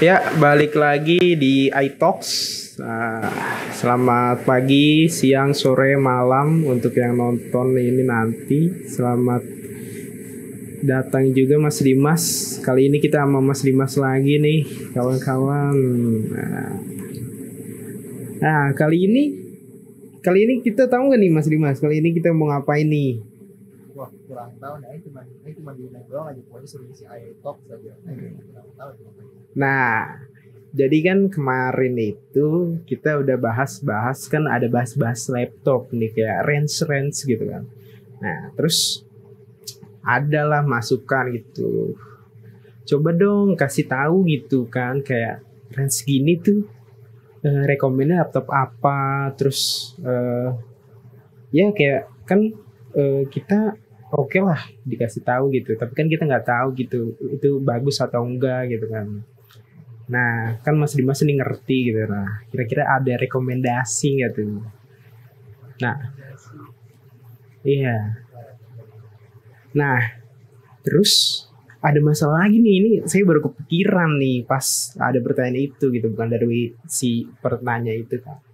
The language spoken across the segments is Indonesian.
Ya, balik lagi di iTalks. Selamat pagi, siang, sore, malam untuk yang nonton ini nanti. Selamat datang juga Mas Dimas. Kali ini kita sama Mas Dimas lagi nih, kawan-kawan. Kali ini kita tahu nggak nih Mas Dimas? Kali ini kita mau ngapain nih? Wah, kurang tahu nih. Ini cuma diundang doang aja. Pokoknya suruh isi talk saja. Kurang tahu. Nah, jadi kan kemarin itu kita udah bahas-bahas kan ada bahas-bahas laptop nih kayak range gitu kan. Nah, terus adalah masukan gitu. Coba dong kasih tahu gitu kan kayak range gini tuh rekomennya laptop apa, terus ya kayak kan kita oke lah dikasih tahu gitu, tapi kan kita nggak tahu gitu itu bagus atau enggak gitu kan. Nah, kan Mas Dimas ini ngerti gitu. Nah, kira-kira ada rekomendasi nggak tuh? Nah, iya. Nah, terus ada masalah lagi nih. Ini saya baru kepikiran nih pas ada pertanyaan itu gitu, bukan dari si pertanya itu kan.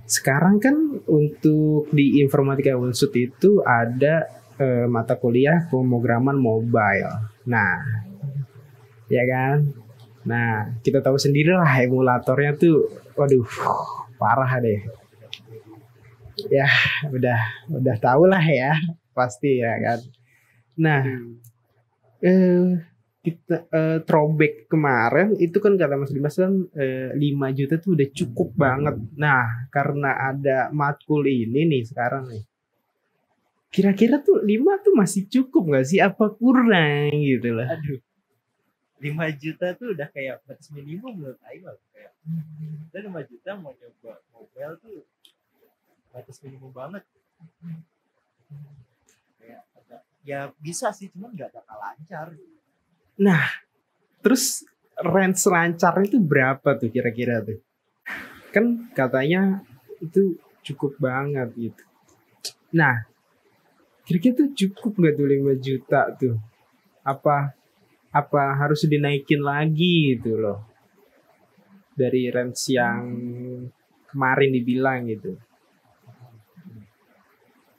Sekarang kan untuk di informatika Unsud itu ada mata kuliah pemrograman mobile. Nah, ya kan? Nah, kita tahu sendiri lah emulatornya tuh, waduh, parah deh. Ya, udah tahu lah ya, pasti ya kan. Nah, eh, kita throwback kemarin itu kan kata Mas Dimas kan 5 juta tuh udah cukup banget. Nah, karena ada matkul ini nih sekarang nih. Kira-kira tuh 5 tuh masih cukup nggak sih? Apa kurang gitu lah? Aduh, 5 juta tuh udah kayak batas minimum menurut Aing lah. Kayak, dan 5 juta mau nyoba mobile tuh batas minimum banget. Kayak ya bisa sih, cuman nggak bakal lancar. Nah, terus range lancarnya itu berapa tuh kira-kira tuh? Kan katanya itu cukup banget gitu. Nah, kira-kira tuh cukup nggak tuh 5 juta tuh? Apa apa harus dinaikin lagi gitu loh? Dari range yang kemarin dibilang gitu.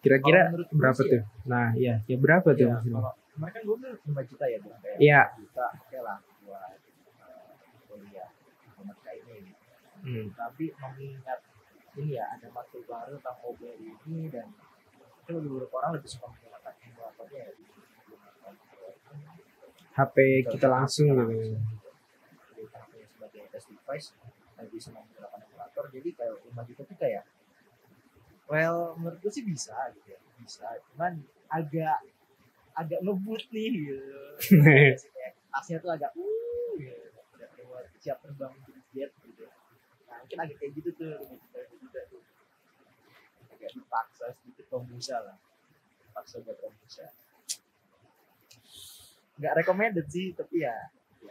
Kira-kira berapa tuh? Nah, ya berapa tuh? Kalau kemarin kan gue 5 juta ya, bilang kayak Iya. 5 juta, oke lah buat kuliah informatika ini. Tapi mengingat ini ya ada matkul baru tentang mobile ini, dan itu beberapa orang lebih suka menggunakan emulatornya ya. HP kita langsung gitu. Sebagai test device bisa menggunakan emulator, jadi kayak 5 juta tuh kayak menurut gue sih bisa gitu ya, bisa, cuman agak ngebut nih gitu. Tasnya tuh agak gitu, siap terbang jadi jet gitu. Nah, mungkin agak kayak gitu tuh, agak dipaksa sedikit Romusa lah, paksa buat Romusa. Nggak recommended sih, tapi ya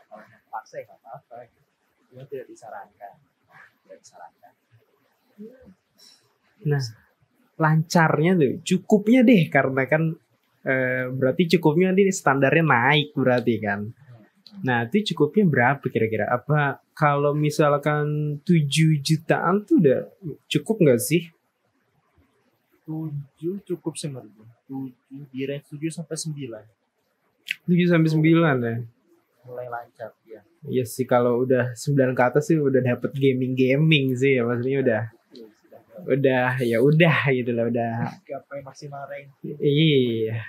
kalau paksa ya nggak apa-apa gitu. Cuma tidak disarankan. Nah, lancarnya tuh cukupnya deh, karena kan berarti cukupnya nih standarnya naik berarti kan. Nah, itu cukupnya berapa kira-kira? Apa kalau misalkan 7 jutaan tuh udah cukup nggak sih? 7 cukup sih menurut gue. 7 di range 7 sampai 9. 7 sampai 9 ya. Mulai lancar ya. Iya sih, kalau udah 9 ke atas sih udah dapet gaming sih ya, maksudnya udah ya udah gitu lah, udah gapai maksimal range. Iya.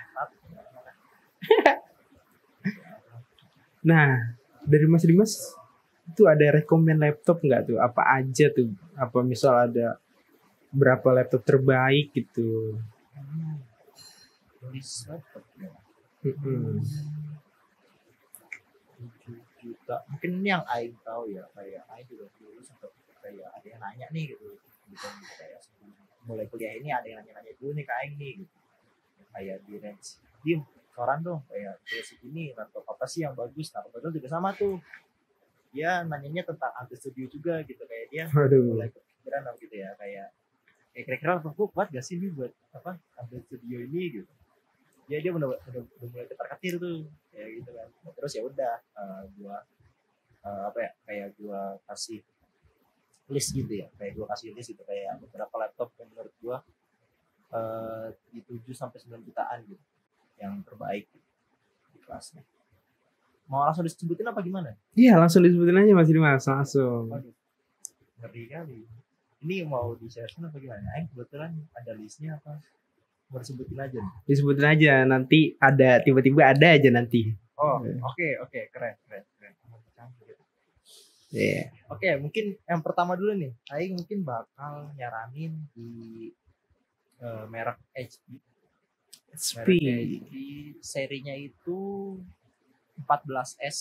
Nah, dari Mas Dimas itu ada rekomend laptop nggak tuh? Apa aja tuh? Apa misal ada berapa laptop terbaik gitu? List laptop ya. 7 juta. Mungkin ini yang Aing tahu ya, kayak Aing juga dulu sempat kayak ada yang nanya nih gitu kayak mulai kuliah ini ada yang nanya dulu nih ke Aing nih gitu. Kayak di range Dim, saran dong kayak segini laptop apa sih yang bagus. Nah, kebetulan juga sama tuh, dia nanyanya tentang Ante Studio juga gitu, kayak dia mulai kepikiran gitu ya, kayak kira-kira laptopku kuat gak sih nih buat apa Ante Studio ini gitu. Dia udah mulai ketar-ketir tuh kayak gitu kan. Terus ya udah gua apa ya, kayak gue kasih list gitu ya, kayak gue kasih list gitu kayak beberapa laptop yang menurut gue di 7 sampai 9 jutaan gitu yang terbaik gitu, di kelasnya. Mau langsung disebutin apa gimana? Iya, langsung disebutin aja Mas Dimas, langsung. Waduh, ngeri kali. Ini mau di share apa gimana? Kebetulan ada listnya apa? Mau disebutin aja nih. Disebutin aja, nanti ada tiba-tiba ada aja nanti. Oh, oke, keren. Iya. Oke, mungkin yang pertama dulu nih. Aing mungkin bakal nyaranin di merek HP. HP. Merek HP serinya itu 14S,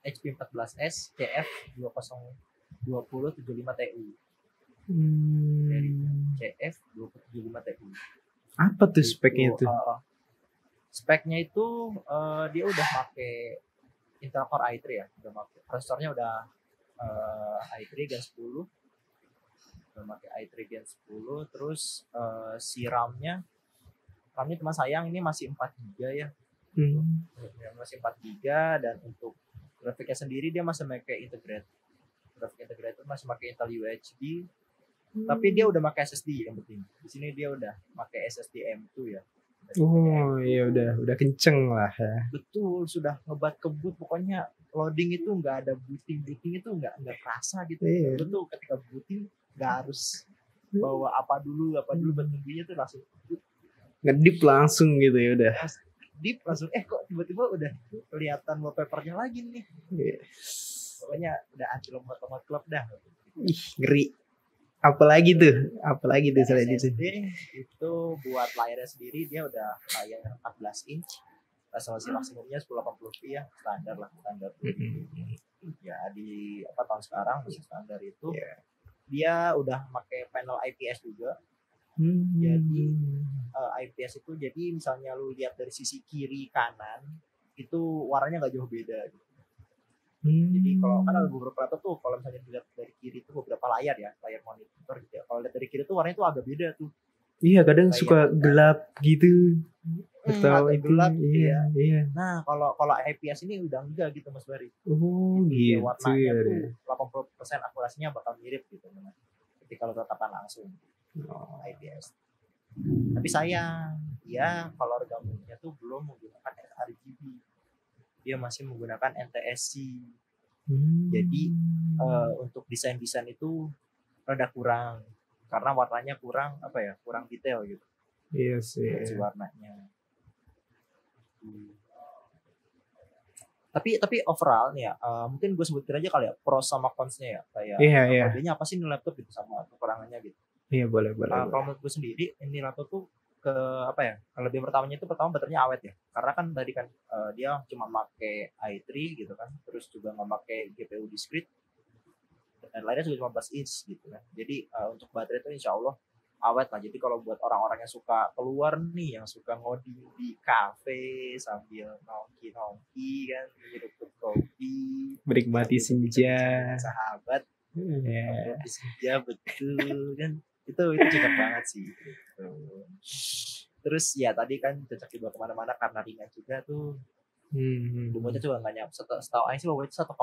HP 14S CF 2075 TU. CF 2075 TU. Apa tuh speknya itu? Speknya itu dia udah pakai Intel Core i3 ya, udah pakai prosesornya udah i3 Gen 10, udah pakai i3 Gen 10, terus si RAM-nya cuma sayang ini masih 4 GB ya. Masih 4 GB, dan untuk grafiknya sendiri dia masih pakai integrated. Grafik integrated masih pakai Intel UHD. Tapi dia udah pakai SSD yang penting. Di sini dia udah pakai SSD M2 ya. Oh iya, udah kenceng lah ya. Betul, sudah ngebat kebut, pokoknya loading itu nggak ada booting itu nggak kerasa gitu. Iya. Betul, ketika booting nggak harus bawa apa dulu buat nunggunya tuh langsung ngedip langsung gitu ya udah. Deep langsung kok tiba-tiba udah kelihatan wallpapernya lagi nih. Yes. Pokoknya udah anti lompat klub dah. Ih, ngeri. Apalagi tuh selain itu. SSD itu buat layarnya sendiri dia udah layar 14 inch, resolusi maksimumnya 1080p ya, standar. Ya di tahun sekarang masih standar itu. Dia udah pakai panel IPS juga. Jadi IPS itu jadi misalnya lu lihat dari sisi kiri kanan itu warnanya nggak jauh beda gitu. Jadi kalau kan ada beberapa laptop tuh, kalau misalnya dilihat dari kiri itu beberapa layar monitor gitu ya. Kalau lihat dari kiri tuh warnanya tuh agak beda tuh. Iya, kadang suka gelap gitu. Atau gelap gitu ya. Iya. Nah, kalau IPS ini udah enggak gitu Mas Bari. Oh, gitu. Warnanya tuh 80% akurasinya bakal mirip gitu ketika lo tatapan langsung. IPS. Tapi sayang, ya color gambarnya tuh belum menggunakan sRGB. Dia masih menggunakan NTSC. Jadi untuk desain itu rada kurang karena warnanya kurang detail gitu. Iya sih. Si warnanya. Tapi overall nih ya, mungkin gue sebutin aja kali ya pros sama cons-nya ya, kayak bedanya apa sih ini laptop gitu sama kekurangannya gitu. Iya, boleh. Kalau menurut gue sendiri ini laptop tuh lebih pertamanya itu baterainya awet ya, karena kan tadi kan dia cuma pakai i3 gitu kan, terus juga nggak pakai GPU discrete dan lainnya juga 15 inch gitu kan. Jadi untuk baterai itu insya Allah awet lah. Jadi kalau buat orang-orang yang suka keluar nih, yang suka ngoding di kafe sambil nongki kan, minum kopi, menikmati senja, sahabat, menikmati senja, betul kan. Itu cocok banget sih gitu. Terus ya tadi kan cocok dibawa kemana-mana karena ringan juga tuh. Bobotnya juga nggak nyampe, setahu Aing sih bobotnya 1,4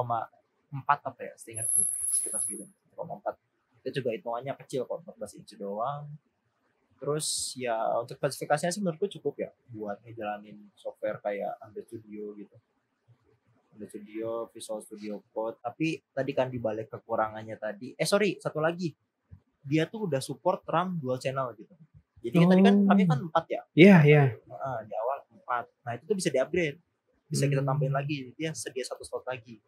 apa ya, seingatku sekitar segitu, 1,4. Itu juga hitungannya kecil kok, 14 inch doang. Terus ya untuk spesifikasinya sih menurutku cukup ya buat ngejalanin software kayak Android Studio gitu, Android Studio, Visual Studio Code. Tapi tadi kan dibalik kekurangannya tadi, satu lagi, dia tuh udah support RAM dual channel gitu. Jadi tadi kan RAM-nya kan 4 ya. Iya. Di awal 4. Nah itu tuh bisa di-upgrade, bisa kita tambahin lagi, dia sedia 1 slot lagi.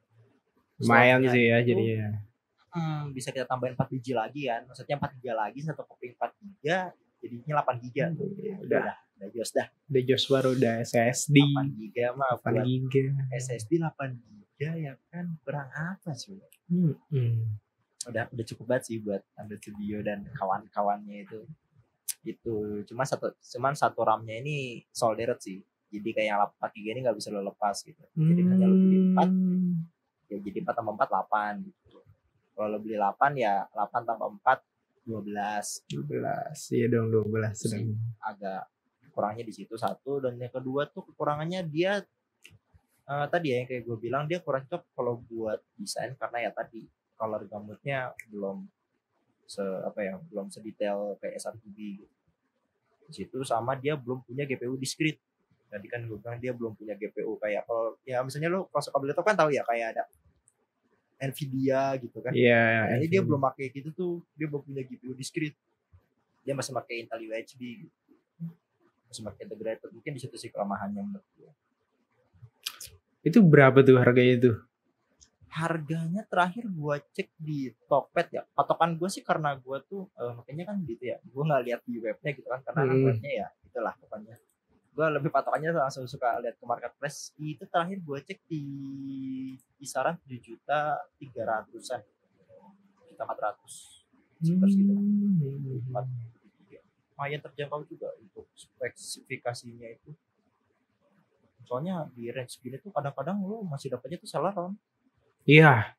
Lumayan sih ya jadinya. Bisa kita tambahin 4 biji lagi kan, maksudnya 4 GB lagi, satu keping 4 GB jadinya 8 GB. Udah jos dah. Udah jos baru, udah SSD 8 GB mah 8 GB. SSD 8 GB ya kan, kurang apa sih? Udah cukup banget sih buat Android Studio dan kawan-kawannya itu. Cuman satu RAM-nya ini soldered sih. Jadi kayak 4 GB ini nggak bisa lo lepas gitu. Jadi hanya lo beli 4, ya jadi 4 tambah 4 8 gitu. Kalau lo beli 8 ya 8 tambah 4 12. Iya dong, 12 sedang. Agak kurangnya di situ satu, dan yang kedua tuh kekurangannya dia Tadi ya yang kayak gue bilang dia kurang cocok kalau buat desain karena ya tadi color gamutnya belum sedetail kayak sRGB gitu. Di situ sama dia belum punya GPU discrete. Tadi kan gue bilang dia belum punya GPU kayak kalau ya misalnya lo kalau suka laptop kan tahu ya kayak ada Nvidia gitu kan. Iya, Nah, ini dia belum pakai gitu tuh, dia belum punya GPU discrete. Dia masih pakai Intel UHD gitu. Masih pakai integrated. Mungkin di situ sih kelemahannya menurut gue. itu berapa tuh harganya tuh? Harganya terakhir gue cek di Tokped ya. Patokan gue sih karena gue tuh makanya kan gitu ya. Gue nggak lihat di webnya gitu kan karena kan webnya ya itulah pokoknya. Gue lebih patokannya langsung suka lihat ke marketplace. Itu terakhir gue cek di kisaran 7.300-an, 7.400 sekitar segitu. Lumayan terjangkau juga untuk spesifikasinya itu. Soalnya di range gini tuh kadang-kadang lo masih dapatnya tuh Celeron. Iya,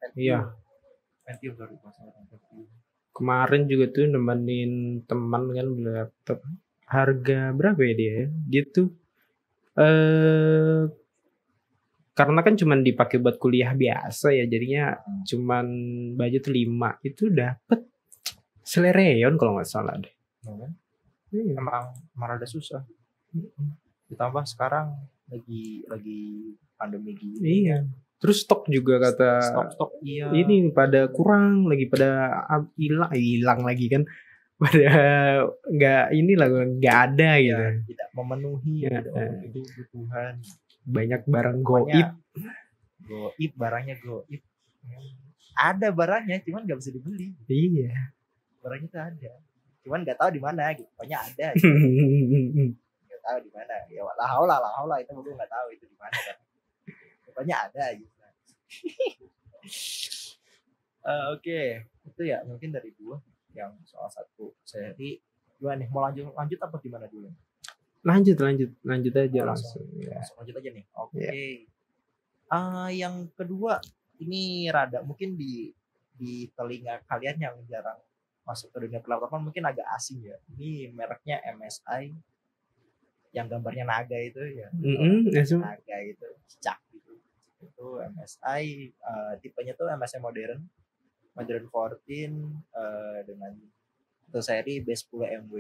Pentium baru masalah Pentium. Kemarin juga tuh nemenin teman kan beli laptop. Harga berapa ya dia? Dia tuh karena kan cuman dipakai buat kuliah biasa ya, jadinya cuman budget 5 itu dapet Celeron kalau nggak salah deh. Emang rada susah. Ditambah sekarang lagi pandemi gini. Iya. Terus stok juga kata stok iya. Ini pada kurang lagi, pada hilang lagi kan. Pada nggak ada gitu. Tidak memenuhi kebutuhan. Banyak barang goib. Barangnya goib. Ada barangnya cuman nggak bisa dibeli. Iya. Barangnya tuh ada. Cuman nggak tahu di mana gitu. Pokoknya ada. Gitu. Nggak tahu di mana. Ya lah haula itu gue nggak tahu itu di mana kan. Pokoknya ada gitu. Oke. Itu ya mungkin dari gua yang soal satu seri. Gua nih mau lanjut apa gimana dulu? Lanjut aja langsung. Lanjut aja nih. Oke. Yang kedua ini rada mungkin di telinga kalian yang jarang masuk ke dunia perlaptopan mungkin agak asing ya. Ini mereknya MSI yang gambarnya naga itu ya. Naga itu cicak gitu. Itu MSI tipenya tuh MSI modern 14 dengan itu seri B10MW.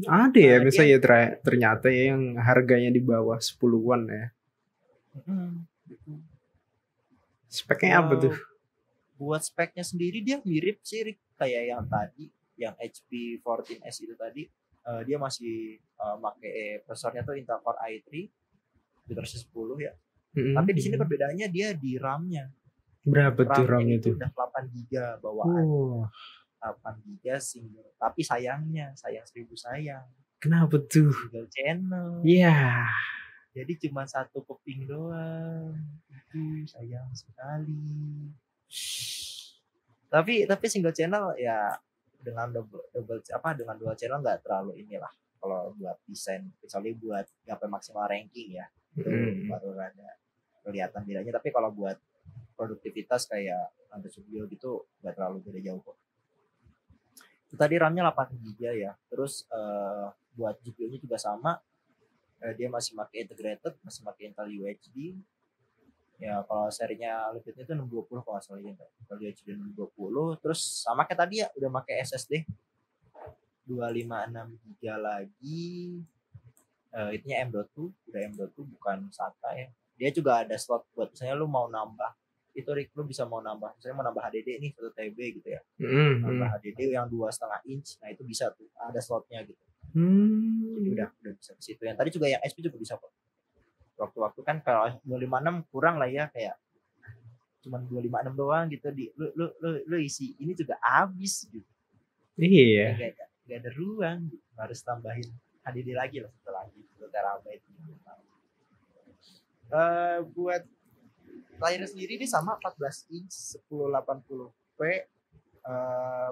Ada ya misalnya ternyata ya yang harganya di bawah 10-an ya. Speknya apa tuh? Buat speknya sendiri dia mirip sih kayak yang tadi, yang HP 14S itu tadi. Dia masih pakai prosesornya tuh Intel Core i3 generasi 10 ya. Tapi di sini perbedaannya dia di RAM-nya. Berapa tuh RAM-nya itu? Udah 8 GB bawaan. 8 GB single. Tapi sayangnya, sayang 1000 sayang. Kenapa tuh? Single channel. Iya. Jadi cuma satu keping doang. Itu sayang sekali. Tapi single channel ya dengan dengan dual channel nggak terlalu inilah kalau buat desain, kecuali buat gapai maksimal ranking ya. Itu baru ada kelihatan bedanya. Tapi kalau buat produktivitas kayak Anda Studio gitu nggak terlalu beda jauh kok. Tadi RAM-nya 8 GB ya. Terus buat GPU-nya juga sama. Dia masih pakai integrated, masih pakai Intel UHD. Ya kalau serinya lebihnya itu 620 kalau nggak salah ya. Intel UHD 620. Terus sama kayak tadi ya udah pakai SSD 256 GB lagi. Itunya M.2, udah M.2 bukan SATA ya. Dia juga ada slot buat misalnya lu mau nambah itu lu bisa mau nambah, misalnya mau nambah HDD nih 1 TB gitu ya. Nambah HDD yang 2,5 inch, nah itu bisa tuh, ada slotnya gitu. Jadi udah bisa ke situ. Yang tadi juga yang SP juga bisa kok. Waktu-waktu kan kalau 256 kurang lah ya, kayak cuman 256 doang gitu di lu isi ini juga habis gitu. Iya. Gak ada ruang gitu. Harus tambahin HDD lagi lah setelah gitu terabyte. Buat layarnya sendiri ini sama 14 inch 1080p,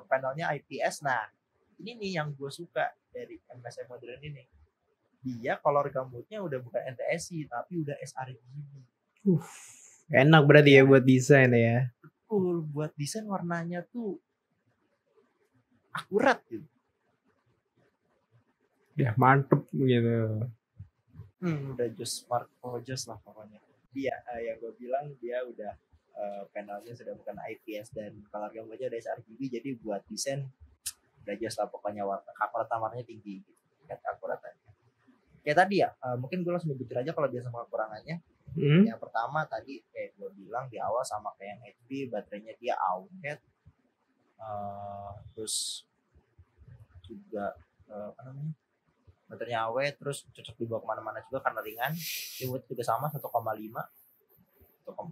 panelnya IPS. Nah ini nih yang gue suka dari MSI modern ini, dia color gamutnya udah bukan NTSC tapi udah sRGB. Enak berarti ya buat desain ya. Betul, buat desain warnanya tuh akurat gitu. Ya mantep gitu. Udah just smart just lah pokoknya. Dia yang gue bilang dia udah panelnya sudah bukan IPS dan color gambarnya udah sRGB, jadi buat desain udah just lah pokoknya, warnanya tinggi gitu, tingkat akuratannya. Kayak tadi ya, mungkin gue langsung nyebutin aja kalau biasa sama kekurangannya. Yang pertama tadi kayak gue bilang di awal sama kayak yang HP, baterainya dia awet, terus juga apa namanya, baterainya awet, terus cocok dibawa kemana-mana juga karena ringan. Dia juga sama 1,5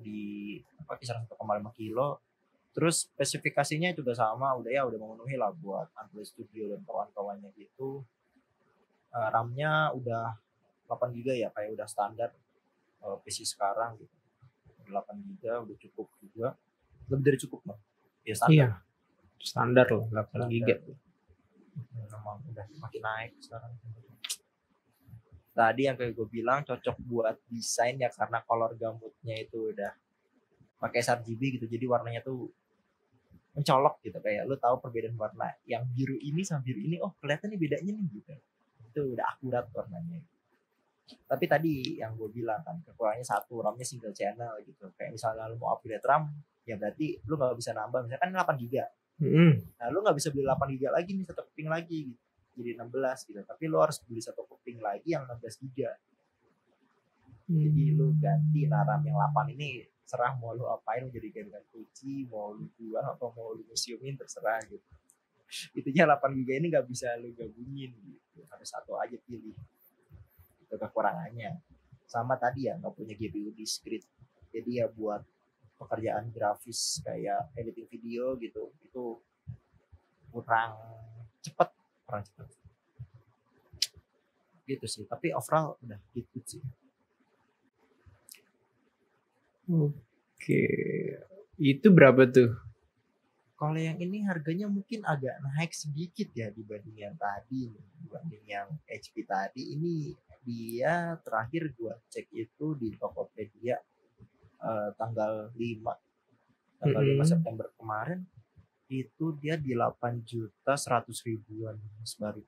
di kisaran 1,5 kilo. Terus spesifikasinya juga sama, udah memenuhi lah buat Android Studio dan kawan-kawannya gitu. RAM-nya udah 8 GB ya, kayak udah standar PC sekarang gitu. 8 GB udah cukup juga, lebih dari cukup loh ya, standar. Iya, standar loh 8 GB. Memang udah makin naik sekarang. Tadi yang kayak gue bilang cocok buat desain ya, karena color gamutnya itu udah pakai sRGB gitu, jadi warnanya tuh mencolok gitu, kayak lu tahu perbedaan warna yang biru ini sama biru ini, oh kelihatan nih bedanya nih gitu, itu udah akurat warnanya. Tapi tadi yang gue bilang kan kekurangannya satu, RAM-nya single channel gitu, kayak misalnya lu mau upgrade RAM ya berarti lu nggak bisa nambah, misalkan 8 GB. Nah lu nggak bisa beli 8 GB lagi nih, satu keping lagi gitu, jadi 16 gitu, tapi lu harus beli satu keping lagi yang 16 GB. Jadi lu ganti RAM yang 8 ini, serah mau lu apain, mau jadi gantungan kunci, mau lu jual atau mau lu museumin, terserah gitu. Itunya 8 GB ini nggak bisa lu gabungin gitu, harus satu aja pilih. Itu kekurangannya. Sama tadi ya nggak punya GPU discrete, jadi ya buat pekerjaan grafis kayak editing video gitu itu kurang cepet gitu sih. Tapi overall udah gitu sih. Oke, itu berapa tuh? Kalau yang ini harganya mungkin agak naik sedikit ya dibanding yang tadi, dibanding yang HP tadi. Ini dia terakhir gua cek itu di Tokopedia tanggal 5 September kemarin, itu dia di 8.100.000-an baru.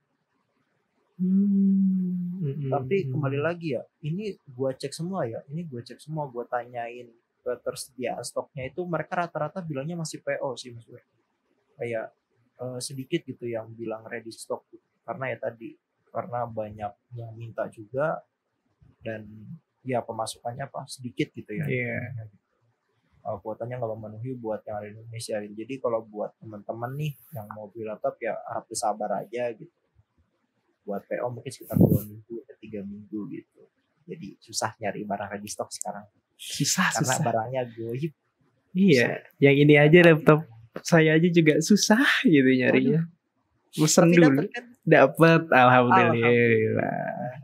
Tapi kembali lagi ya, ini gua cek semua, gua tanyain ketersediaan stoknya itu, mereka rata-rata bilangnya masih PO sih Mas Gue. Kayak sedikit gitu yang bilang ready stock gitu. Karena ya tadi, karena banyak yang minta juga dan ya pemasukannya sedikit gitu ya. Iya. Kuotanya nggak memenuhi buat yang ada di Indonesia. Jadi kalau buat teman-teman nih yang mau beli laptop ya harap bersabar aja gitu. Buat PO mungkin sekitar 2 minggu ke 3 minggu gitu. Jadi susah nyari barang ready stock sekarang. Karena barangnya goib. Iya, yang ini aja laptop saya aja juga susah gitu nyarinya. Pesen dulu, dapat, alhamdulillah.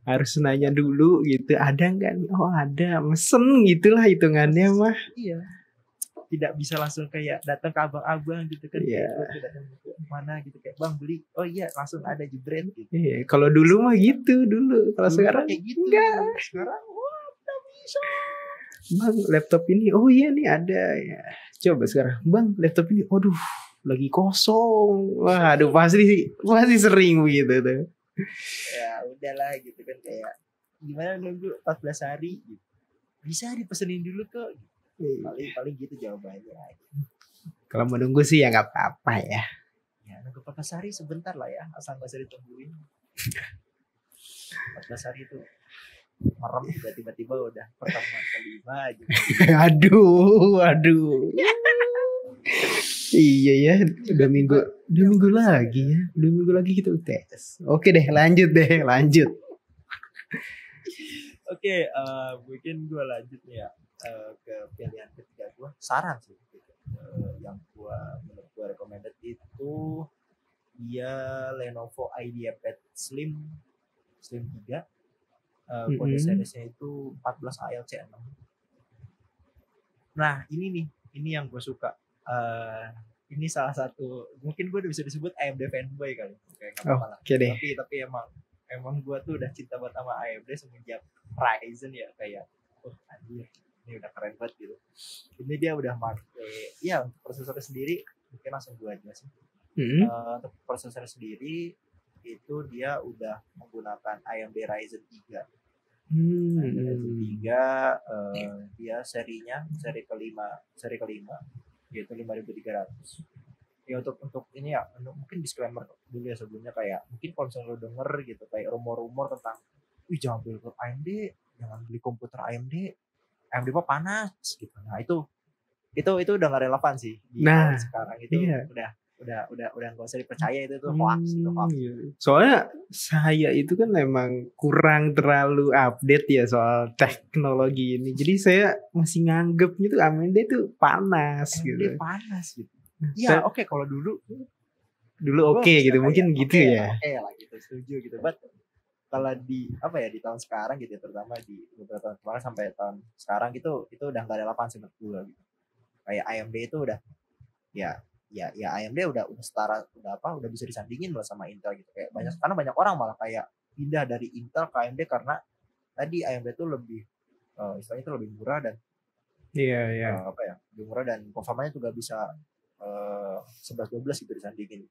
Harus nanya dulu gitu, ada nggak nih? Oh ada, mesen gitulah hitungannya mah. Iya. Tidak bisa langsung kayak datang ke abang-abang gitu kan, kayak datang ke mana gitu kayak bang beli, oh iya langsung ada jebret gitu. Iya, kalau dulu mah gitu dulu. Kalau sekarang kayak gitu. Enggak. Sekarang wah udah bisa. Bang laptop ini, oh iya nih ada ya. Coba sekarang, bang laptop ini, waduh lagi kosong. Wah, aduh pasti sering begitu tuh. Ya udahlah gitu kan, kayak gimana nunggu 14 hari gitu. Bisa dipesenin dulu kok. Paling gitu jawabannya. Kalau menunggu sih ya nggak apa-apa ya. Ya nunggu 14 hari sebentar lah ya, asal nggak usah ditungguin. 14 hari itu merem juga tiba-tiba udah pertemuan kelima aja. aduh. Iya ya, udah minggu lagi ya. 2 minggu lagi kita UTS. Oke deh, lanjut. Oke, mungkin gue lanjut nih ya ke pilihan ketiga gue, saran sih gitu. Yang menurut gue recommended itu dia Lenovo IdeaPad Slim 3. Kode seriesnya itu 14 ALC6. Nah ini yang gue suka. Ini salah satu, mungkin gue udah bisa disebut AMD fanboy kali, kayak nggak apa-apa lah. Tapi emang gue tuh udah cinta banget sama AMD semenjak Ryzen ya, kayak anjir ini udah keren banget gitu. Ini dia udah pakai ya untuk prosesornya sendiri, mungkin langsung gue aja sih. Untuk prosesor sendiri itu dia udah menggunakan AMD Ryzen 3 AMD Ryzen 3 dia seri kelima yaitu 5300. Ya untuk ini ya mungkin disclaimer dulu ya sebelumnya, kayak mungkin kalau misalnya lo denger gitu kayak rumor-rumor tentang jangan beli AMD, jangan beli komputer AMD mah panas gitu. Nah itu udah nggak relevan sih di tahun sekarang itu. Udah nggak usah dipercaya, itu hoax. Soalnya saya itu kan memang kurang terlalu update ya soal teknologi ini, jadi saya masih nganggep gitu AMD itu panas gitu. Panas gitu. Iya, oke, kalau dulu oke gitu, mungkin gitu ya. Oke lah gitu, setuju gitu. But kalau di tahun sekarang gitu, terutama di beberapa tahun kemarin sampai tahun sekarang gitu, itu udah nggak relevan sih menurut gue gitu. Kayak AMD itu udah ya AMD udah setara, udah bisa disandingin lah sama Intel gitu. Kayak banyak orang malah kayak pindah dari Intel ke AMD karena tadi AMD itu lebih istilahnya itu lebih murah dan lebih murah dan performanya juga bisa 11-12 gitu disandingin.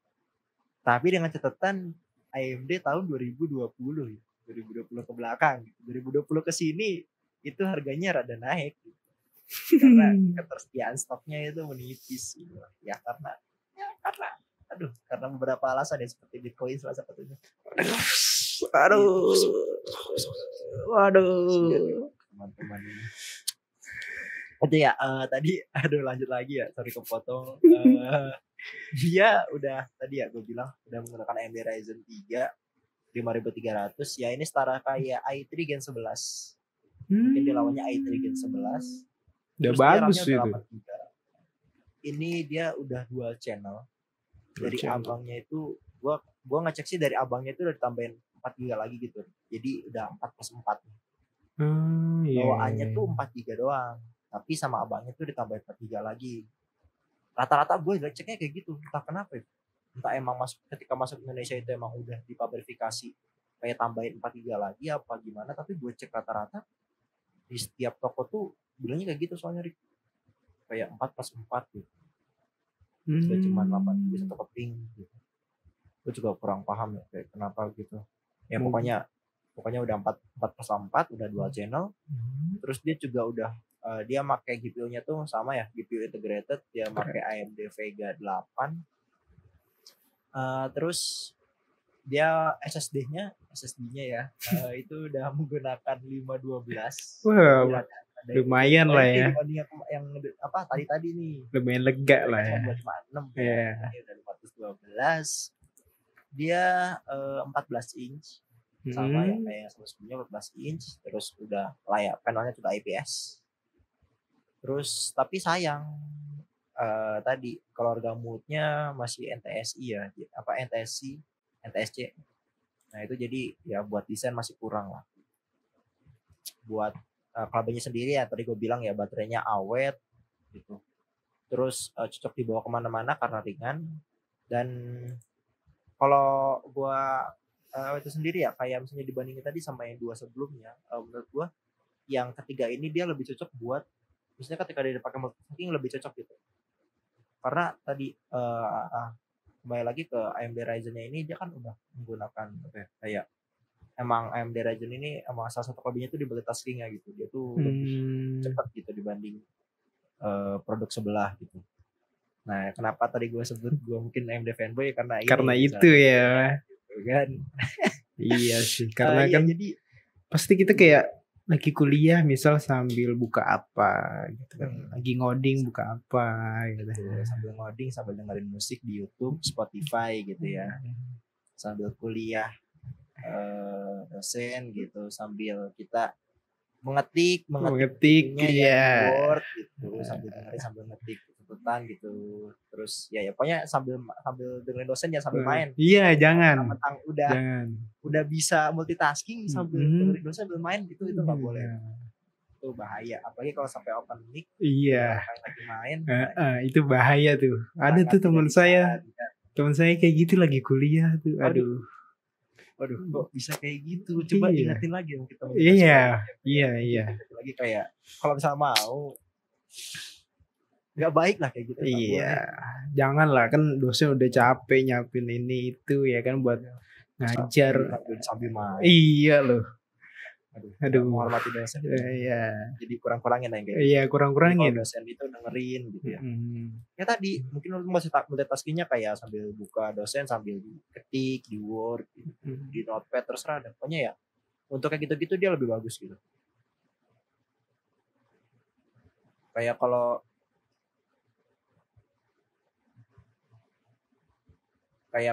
Tapi dengan catatan AMD tahun 2020 ke belakang, 2020 ke sini itu harganya rada naik gitu. Karena ketersediaan stoknya itu menipis gitu. Ya karena beberapa alasan ya, seperti Bitcoin salah satunya. Waduh teman-teman ini. Itu ya tadi lanjut lagi ya, sorry kepotong. Dia udah tadi ya gue bilang udah menggunakan AMD Ryzen 3 5300 ya, ini setara kayak i3 Gen 11. Mungkin dia lawannya i3 Gen 11. Udah bagus itu. Ini dia udah dual channel. Dari abangnya itu gua ngecek sih, dari abangnya itu udah ditambahin 4 GB lagi gitu. Jadi udah 4+4. Bawaannya tuh 4 GB doang. Tapi sama abangnya tuh ditambahin 4 GB lagi. Rata-rata gue ceknya kayak gitu. Entah kenapa ya. Entah emang ketika masuk Indonesia itu emang udah dipabrifikasi kayak tambahin 4 GB lagi apa gimana. Tapi gue cek rata-rata di setiap toko tuh bilangnya kayak gitu soalnya Rick. Kayak 4+4 gitu. Udah cuma 8 GB satu keping gitu. Gue juga kurang paham ya kayak kenapa gitu. Ya pokoknya udah 4+4 udah dual channel. Terus dia juga udah dia pakai GPU-nya tuh sama ya, GPU integrated, dia pakai AMD Vega 8. Terus dia SSD-nya ya itu udah menggunakan 512. Wah, lumayan lah ya. Yang tadi nih. Lumayan lega lah ya. 256 ya. Ini udah 512. Dia 14 inch. Sama ya kayak sebelumnya 14 inch. Terus udah layar panelnya juga IPS. Terus tapi sayang tadi keluarga mode-nya masih NTSI ya, NTSC. Nah itu jadi ya buat desain masih kurang lah. Buat kabelnya sendiri ya tadi gue bilang ya, baterainya awet gitu. Terus cocok dibawa kemana-mana karena ringan. Dan kalau gue itu sendiri ya, kayak misalnya dibandingin tadi sama yang dua sebelumnya, menurut gue yang ketiga ini dia lebih cocok buat, misalnya ketika dia dipakai multitasking lebih cocok gitu. Karena tadi kembali lagi ke AMD Ryzen-nya ini, dia kan udah menggunakan kayak emang AMD Ryzen ini emang salah satu kelebihannya itu di multitasking-nya gitu. Dia tuh lebih cepat gitu dibanding produk sebelah gitu. Nah, kenapa tadi gue sebut gue mungkin AMD fanboy karena itu ya. Gitu kan. Iya sih, karena kan jadi pasti kita kayak lagi kuliah misal sambil buka apa gitu kan, lagi ngoding buka apa gitu. Sambil ngoding, sambil dengerin musik di YouTube, Spotify gitu ya. Sambil kuliah dosen gitu, sambil kita mengetik ya Word gitu, sambil ngetik tuntutan gitu. Terus ya pokoknya sambil dengerin dosen ya sambil main. Iya, jangan. Udah bisa multitasking sambil dengerin dosen sambil main itu nggak boleh. Itu bahaya, apalagi kalau sampai open mic. Iya. Lagi main. Itu bahaya tuh. Ada tuh teman saya kayak gitu lagi kuliah tuh. Waduh, kok bisa kayak gitu? Coba ingetin lagi dong kita. Iya. Lagi kayak kalau misalnya mau, nggak baik lah kayak gitu. Iya, janganlah, kan dosen udah capek nyapin ini itu ya kan buat ngajar sambil main. Iya loh. Aduh. menghormati dosen gitu. Iya. Jadi kurang-kurangin aing kayak gitu. Iya, Jadi kalau kurang-kurangin. dosen itu dengerin gitu ya. Mm. Ya tadi mungkin lu masih multitaskingnya kayak sambil buka dosen sambil ketik di Word, di Notepad, terserah deh. Pokoknya ya untuk kayak gitu-gitu dia lebih bagus gitu. Kayak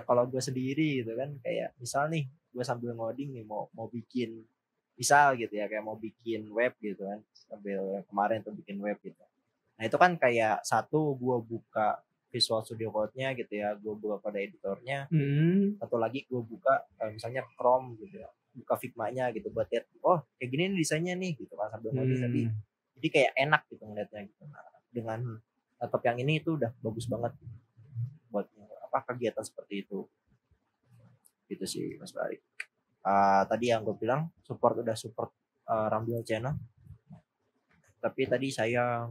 kalau gue sendiri gitu kan, kayak misal nih gue sambil ngoding nih mau bikin misal gitu ya, kayak mau bikin web gitu kan, sambil kemarin tuh bikin web gitu. Nah itu kan kayak satu gue buka Visual Studio Code-nya gitu ya, gue buka pada editornya. Satu lagi gue buka misalnya Chrome gitu ya, buka Figma-nya gitu buat lihat, oh kayak gini nih desainnya nih gitu kan sambil ngoding. Tapi jadi kayak enak gitu ngeliatnya gitu. Nah, dengan laptop yang ini itu udah bagus banget buat kegiatan seperti itu. Gitu sih Mas Barik. Tadi yang gue bilang udah support Rumble channel. Tapi tadi saya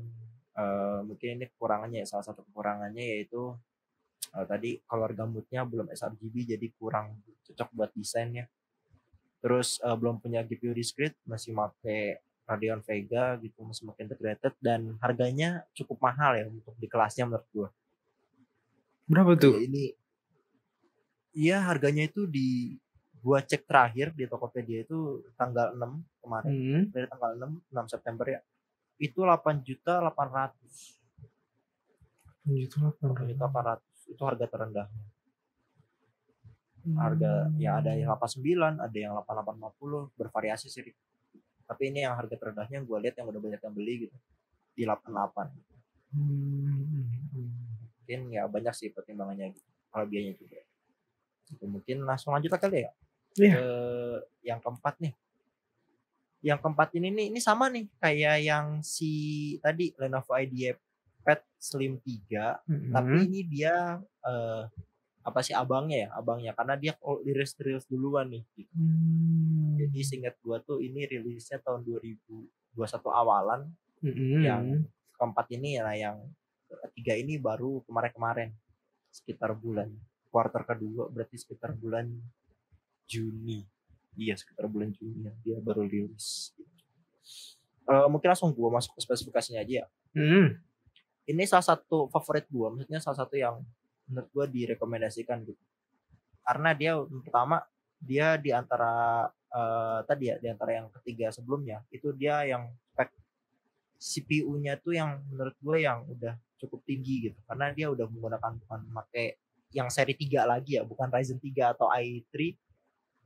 mungkin ini kekurangannya ya, salah satu kekurangannya yaitu tadi color gambutnya belum sRGB, jadi kurang cocok buat desainnya. Terus belum punya GPU discrete, masih pakai Radeon Vega gitu, masih pakai integrated, dan harganya cukup mahal ya untuk di kelasnya menurut gue. Berapa tuh? Ini iya harganya itu gua cek terakhir di Tokopedia itu tanggal 6 kemarin, dari tanggal 6 September ya. Itu 8.800.000. 8.800.000 itu harga terendahnya. Harga ya ada yang 89, ada yang 8850, bervariasi sih. Tapi ini yang harga terendahnya gue lihat yang udah banyak yang beli gitu di 88. Mungkin ya banyak sih pertimbangannya gitu, kelebihannya juga. Gitu, mungkin langsung lanjut kali ya. Ke yang keempat nih. Yang keempat ini sama nih kayak yang si tadi Lenovo IdeaPad Slim 3, tapi ini dia abangnya karena dia rilis duluan nih gitu. Jadi seingat gua tuh ini rilisnya tahun 2021 awalan. Yang keempat ini ya, yang ketiga ini baru kemarin sekitar bulan kuartal kedua, berarti sekitar bulan Juni. Iya, sekitar bulan Juni dia baru rilis. Mungkin langsung gua masuk ke spesifikasinya aja ya. Ini salah satu favorit gua, maksudnya salah satu yang menurut gua direkomendasikan gitu. Karena dia pertama dia di antara di antara yang ketiga sebelumnya itu dia yang spek CPU-nya tuh yang menurut gue yang udah cukup tinggi gitu. Karena dia udah menggunakan bukan pakai yang seri 3 lagi ya, bukan Ryzen 3 atau i3.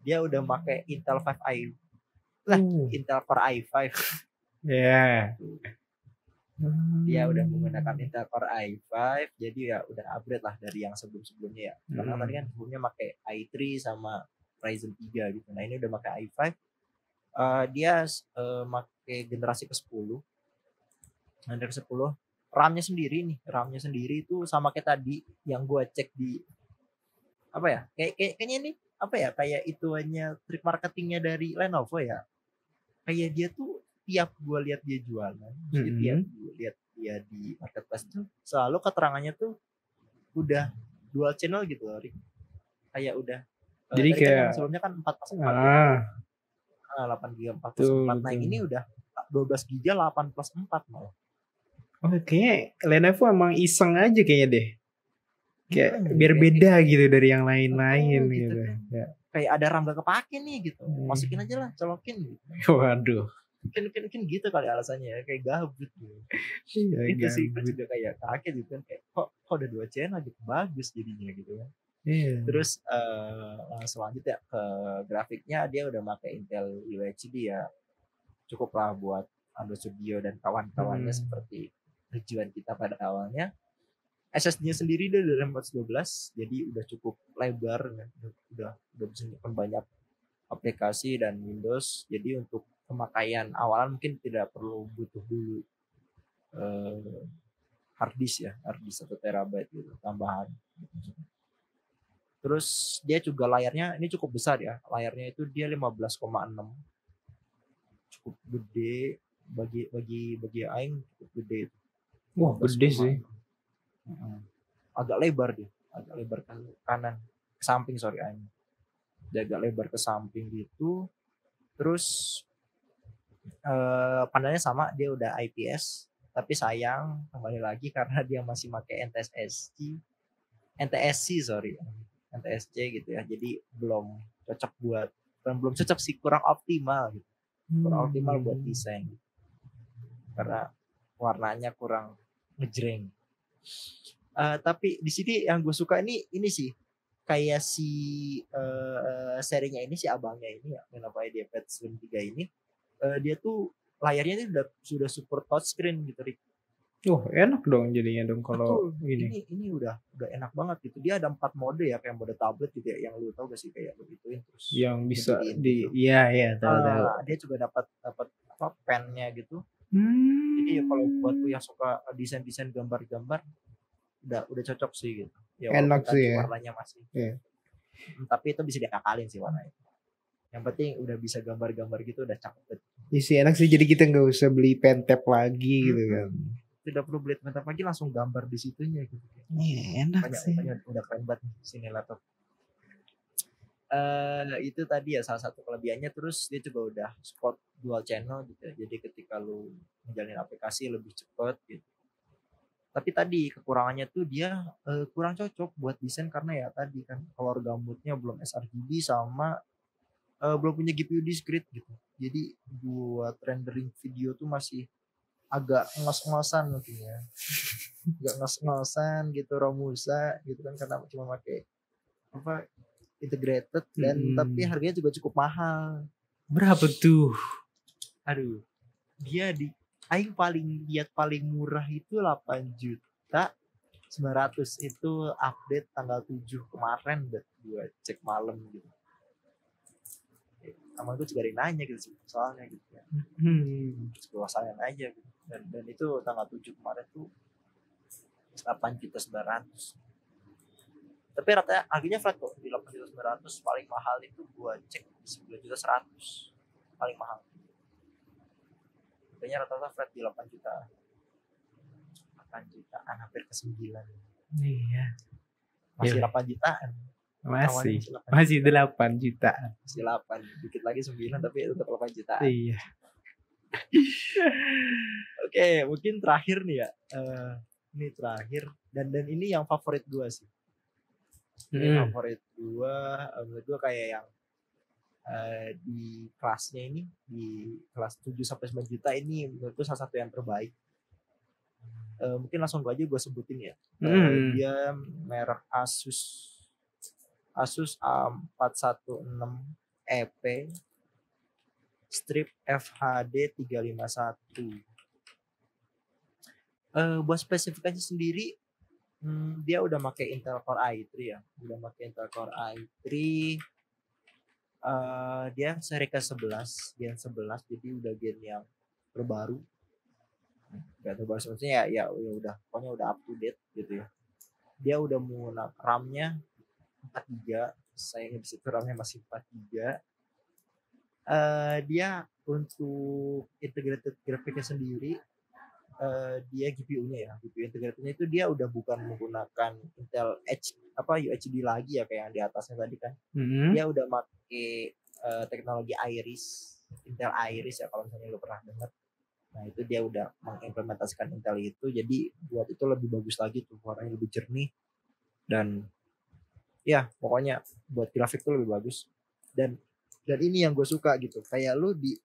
Dia udah pakai Intel 5i. Intel Core i5. Yeah. Dia udah menggunakan Intel Core i5, jadi ya udah upgrade lah dari yang sebelum-sebelumnya ya. Karena tadi kan sebelumnya pakai i3 sama Ryzen 3 gitu. Nah ini udah pakai i5. Dia pakai generasi ke-10. Generasi ke-10. RAM-nya sendiri itu sama kayak tadi yang gua cek di apa ya? Kayaknya ini apa ya? Kayak ituannya trik marketingnya dari Lenovo ya. Kayak dia tuh tiap gue lihat dia jualan, tiap gue lihat dia di marketplace tuh selalu keterangannya tuh udah dual channel gitu loh, Rick. Kayak udah. Jadi kayak kan sebelumnya kan 4+4 8 GB 4+4. Nah ini udah 12 GB 8+4 malah. Oke, Lenovo emang iseng aja kayaknya deh. Kayak biar beda gitu dari yang lain-lain gitu. Kan. Ya. Kayak ada RAM gak kepake nih gitu. Masukin aja lah, colokin gitu. Waduh. Mungkin gitu kali alasannya ya, kayak gabut gitu. Itu sih gue juga kayak kaget gitu kan, kayak kok udah 2 channel gitu, bagus jadinya gitu kan. Terus langsung lanjut ya ke grafiknya, dia udah pakai Intel UHD ya. Cukup lah buat Android Studio dan kawan-kawannya seperti tujuan kita pada awalnya. SSD-nya sendiri dia dari 412, jadi udah cukup lebar, udah bisa nyimpan banyak aplikasi dan Windows. Jadi untuk pemakaian awalan mungkin tidak perlu butuh dulu hard disk 1 terabyte gitu tambahan. Terus dia juga layarnya ini cukup besar ya, layarnya itu dia 15,6, cukup gede bagi aing, cukup gede. Wah, gede sih. Agak lebar ke kanan, ke samping aing. Dia agak lebar ke samping gitu. Terus panelnya sama, dia udah IPS, tapi sayang kembali lagi karena dia masih pakai NTSC sorry, NTSC gitu ya. Jadi belum cocok belum cocok sih, kurang optimal gitu. Kurang optimal buat desain karena warnanya kurang ngejreng. Tapi di sini yang gue suka ini sih kayak si serinya ini, si abangnya ini ya, kenapa dia Pad Slim 3 ini, dia tuh layarnya ini sudah support touchscreen gitu, Rick. Oh, enak dong jadinya dong kalau Betul. Ini udah enak banget gitu. Dia ada 4 mode ya, kayak mode tablet gitu ya, yang lu tahu gak sih, kayak lu ituin terus yang bisa gitu. iya tahu. Dia juga dapat apa pennya gitu. Jadi ya kalau buat lu yang suka desain gambar-gambar udah cocok sih gitu. Ya Enak walaupun sih tadi ya. warnanya masih. Iya. Tapi itu bisa diakalin sih warnanya. Yang penting udah bisa gambar-gambar gitu udah cakep. Isi enak sih, jadi kita nggak usah beli pen tab lagi gitu kan. Tidak perlu beli pen tab lagi, langsung gambar di situnya gitu. Enak sih. Udah keren banget sini laptop. Itu tadi ya salah satu kelebihannya. Terus dia juga udah support dual channel gitu ya. Jadi ketika lu menjalin aplikasi lebih cepat gitu. Tapi tadi kekurangannya tuh dia kurang cocok buat desain karena ya tadi kan color gamutnya belum sRGB sama belum punya GPU discrete gitu. Jadi buat rendering video tuh masih agak ngos-ngosan mungkin ya. Agak ngos-ngosan gitu, Romusa gitu kan, karena cuma pakai apa integrated dan tapi harganya juga cukup mahal. Berapa tuh? Aduh, dia aing lihat paling murah itu 8.900.000 itu update tanggal 7 kemarin, gue cek malam gitu. Sama gue juga ada yang nanya gitu soalnya gitu ya. Terus gue sayang aja gitu. Dan itu tanggal 7 kemarin tuh 8.900.000. Tapi ratanya harganya flat kok di 8.900.000. Paling mahal itu gue cek 9.100.000 paling mahal. Harganya rata-rata flat di 8 jutaan, hampir ke 9. Iya. Masih 8 jutaan. Masih 8 jutaan. Masih 8, dikit lagi 9 tapi tetap 8 jutaan. Iya. Oke, mungkin terakhir nih ya. Ini terakhir dan ini yang favorit gue sih. Ini favorit gue, menurut gue kayak yang di kelasnya ini, di kelas 7-9 juta ini menurut gue salah satu yang terbaik. Mungkin langsung aja gue sebutin ya. Dia merek Asus A416 EP strip FHD 351. Buat spesifikasi sendiri, dia udah pakai Intel Core i3 ya. Dia seri ke-11, Gen 11, jadi udah gen yang terbaru. Gak terbaru maksudnya ya udah, pokoknya udah up to date gitu ya. Dia udah menggunakan RAM-nya 4 GB, sayangnya disitu RAM-nya masih 4 GB. Dia untuk integrated grafiknya sendiri, dia GPU-nya GPU integratednya itu dia udah bukan menggunakan Intel UHD lagi ya kayak yang di atasnya tadi kan. Dia udah pakai teknologi Iris, Intel Iris ya kalau misalnya lo pernah dengar. Nah itu dia udah mengimplementasikan Intel itu, jadi buat itu lebih bagus lagi tuh, warnanya lebih jernih dan ya pokoknya buat grafik tuh lebih bagus. Dan ini yang gue suka gitu, kayak lu di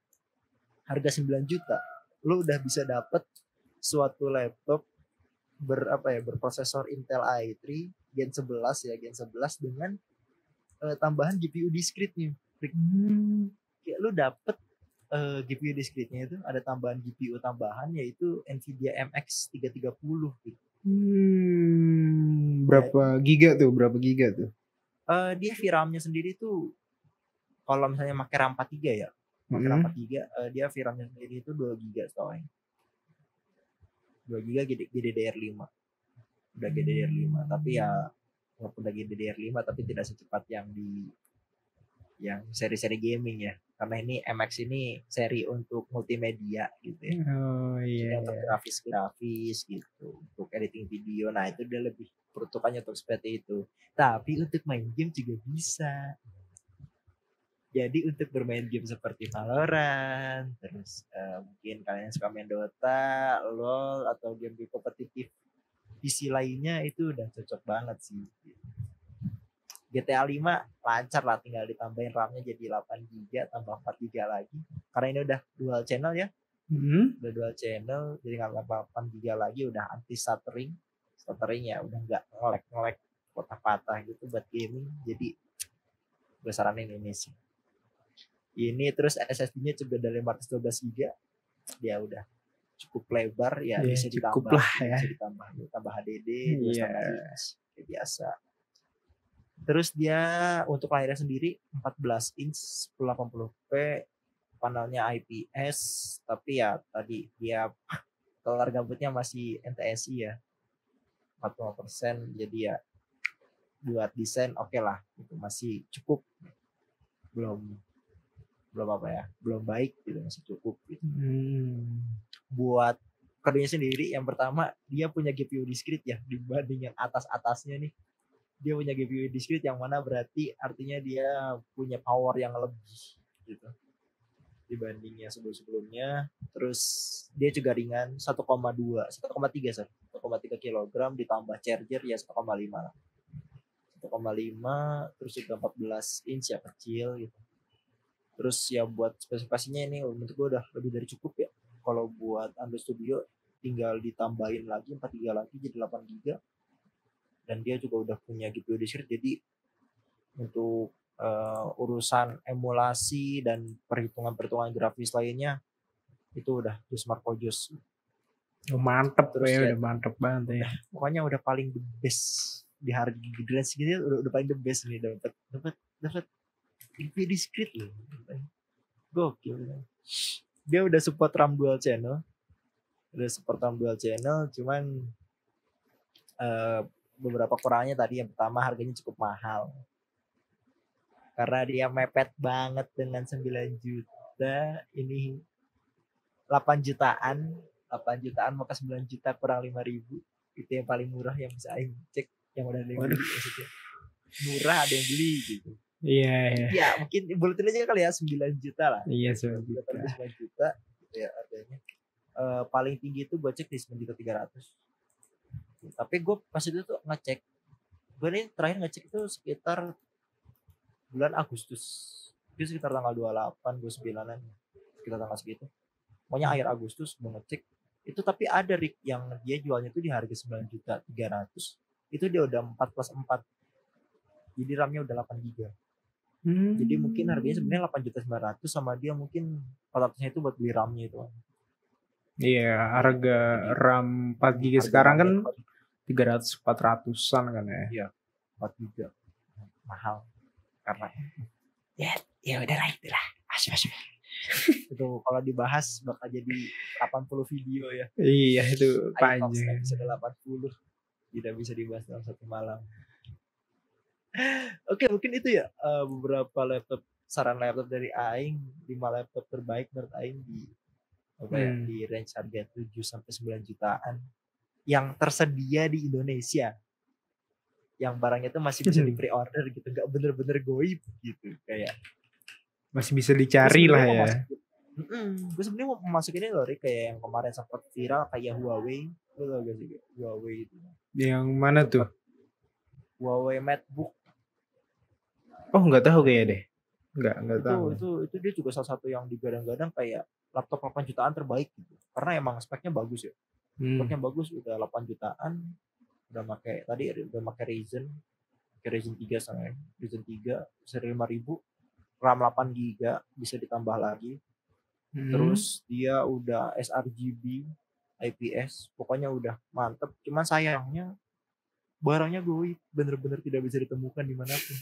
harga 9 juta lu udah bisa dapet suatu laptop berprosesor Intel i3 Gen 11 dengan tambahan GPU discrete-nya. Kayak lu dapet GPU discrete-nya itu ada tambahan GPU tambahan yaitu Nvidia MX 330 gitu. Berapa giga tuh? Dia VRAM-nya sendiri tuh kalau misalnya pakai RAM 43 ya. Pakai RAM 43, dia VRAM-nya sendiri itu 2 GB setaunya. 2 GB GDDR5. Udah GDDR5, tapi ya walaupun udah GDDR5 tapi tidak secepat yang seri-seri gaming ya. Karena ini MX ini seri untuk multimedia gitu ya. Untuk grafis gitu, untuk editing video. Nah, itu dia lebih peruntukannya untuk seperti itu. Tapi untuk main game juga bisa. Jadi untuk bermain game seperti Valorant, terus mungkin kalian suka main Dota, LoL atau game-game kompetitif PC lainnya itu udah cocok banget sih. GTA 5 lancar lah, tinggal ditambahin RAM-nya jadi 8 GB tambah 4 GB lagi. Karena ini udah dual channel ya. Udah dual channel jadi nggak 8 GB lagi, udah anti stuttering. Stuttering ya udah nggak ngelek patah-patah gitu buat gaming. Jadi gue saranin ini sih. Ini terus SSD-nya juga dari 512 GB, dia udah cukup lebar ya, bisa ditambah lah ya. bisa ditambah HDD terus tambah jelas kayak biasa. Terus dia untuk layarnya sendiri 14 inch 1080p, panelnya IPS, tapi ya tadi dia kelar gabutnya masih NTSC ya 40%, jadi ya buat desain oke lah, itu masih cukup, belum baik gitu, masih cukup gitu. Buat kerjanya sendiri, yang pertama dia punya GPU discrete ya, dibanding yang atasnya nih dia punya GPU discrete, yang mana berarti artinya dia punya power yang lebih gitu dibandingnya sebelumnya. Terus dia juga ringan 1,3 kilogram ditambah charger ya 1,5 lah, 1,5, terus juga 14 inch ya, kecil gitu. Terus ya buat spesifikasinya ini menurut gue udah lebih dari cukup ya. Kalau buat Android Studio tinggal ditambahin lagi 4 GB lagi jadi 8 GB. Dan dia juga udah punya GPU discrete, jadi untuk urusan emulasi dan perhitungan grafis lainnya itu udah Smart Kojos. Mantep. Terus ya, udah mantep banget ya. Pokoknya udah paling the best di harga grand segini, udah paling the best nih, dapat GPU discrete loh. Gokil. Dia udah support RAM dual channel. Cuman beberapa kurangnya tadi, yang pertama harganya cukup mahal. Karena dia mepet banget dengan 9 juta. Ini 8 jutaan mau ke 9 juta kurang 5.000. Itu yang paling murah yang bisa Aing cek, yang udah ada yang beli maksudnya. Murah ada yang beli gitu. Iya. Ya mungkin buletin aja kali ya 9 juta lah. Iya, 9 juta gitu ya harganya. Paling tinggi itu gue cek di 9.300.000. Tapi gue pas itu tuh ngecek, gue nih terakhir ngecek itu sekitar bulan Agustus, itu sekitar tanggal 28, 29an, sekitar tanggal segitu. Pokoknya akhir Agustus gue ngecek itu, tapi ada rig yang dia jualnya itu di harga 9.300.000. Itu dia udah 4+4, jadi RAM-nya udah 8 GB. Jadi mungkin harganya sebenarnya 8.900.000, sama dia mungkin 400-nya itu buat beli RAM-nya itu. Iya, harga RAM 4 GB sekarang kan 300-400an kan ya. Iya, 4 GB mahal karena ya udahlah itulah. Itu kalau dibahas bakal jadi 80 video ya. Iya, itu panjang. Episode 80 tidak bisa dibahas dalam satu malam. Oke, mungkin itu ya beberapa saran laptop dari Aing, 5 laptop terbaik menurut Aing di range harga 7-9 jutaan yang tersedia di Indonesia, yang barangnya itu masih bisa di pre-order gitu, nggak bener-bener goib gitu, kayak masih bisa dicari lah ya. Gue sebenarnya mau masuk ini loh, kayak yang kemarin sempat viral kayak Huawei, lo tau gak sih Huawei itu? Yang mana tuh? Huawei MateBook. Oh, nggak tahu kayak deh. Nggak tahu. Itu dia juga salah satu yang digadang-gadang kayak laptop 8 jutaan terbaik gitu. Karena emang speknya bagus ya. Speknya bagus, udah 8 jutaan. Udah pakai Ryzen 3 sama Ryzen 3 seri 5.000, RAM 8 GB bisa ditambah lagi. Terus dia udah sRGB IPS, pokoknya udah mantep. Cuman sayangnya barangnya gue bener-bener tidak bisa ditemukan dimanapun.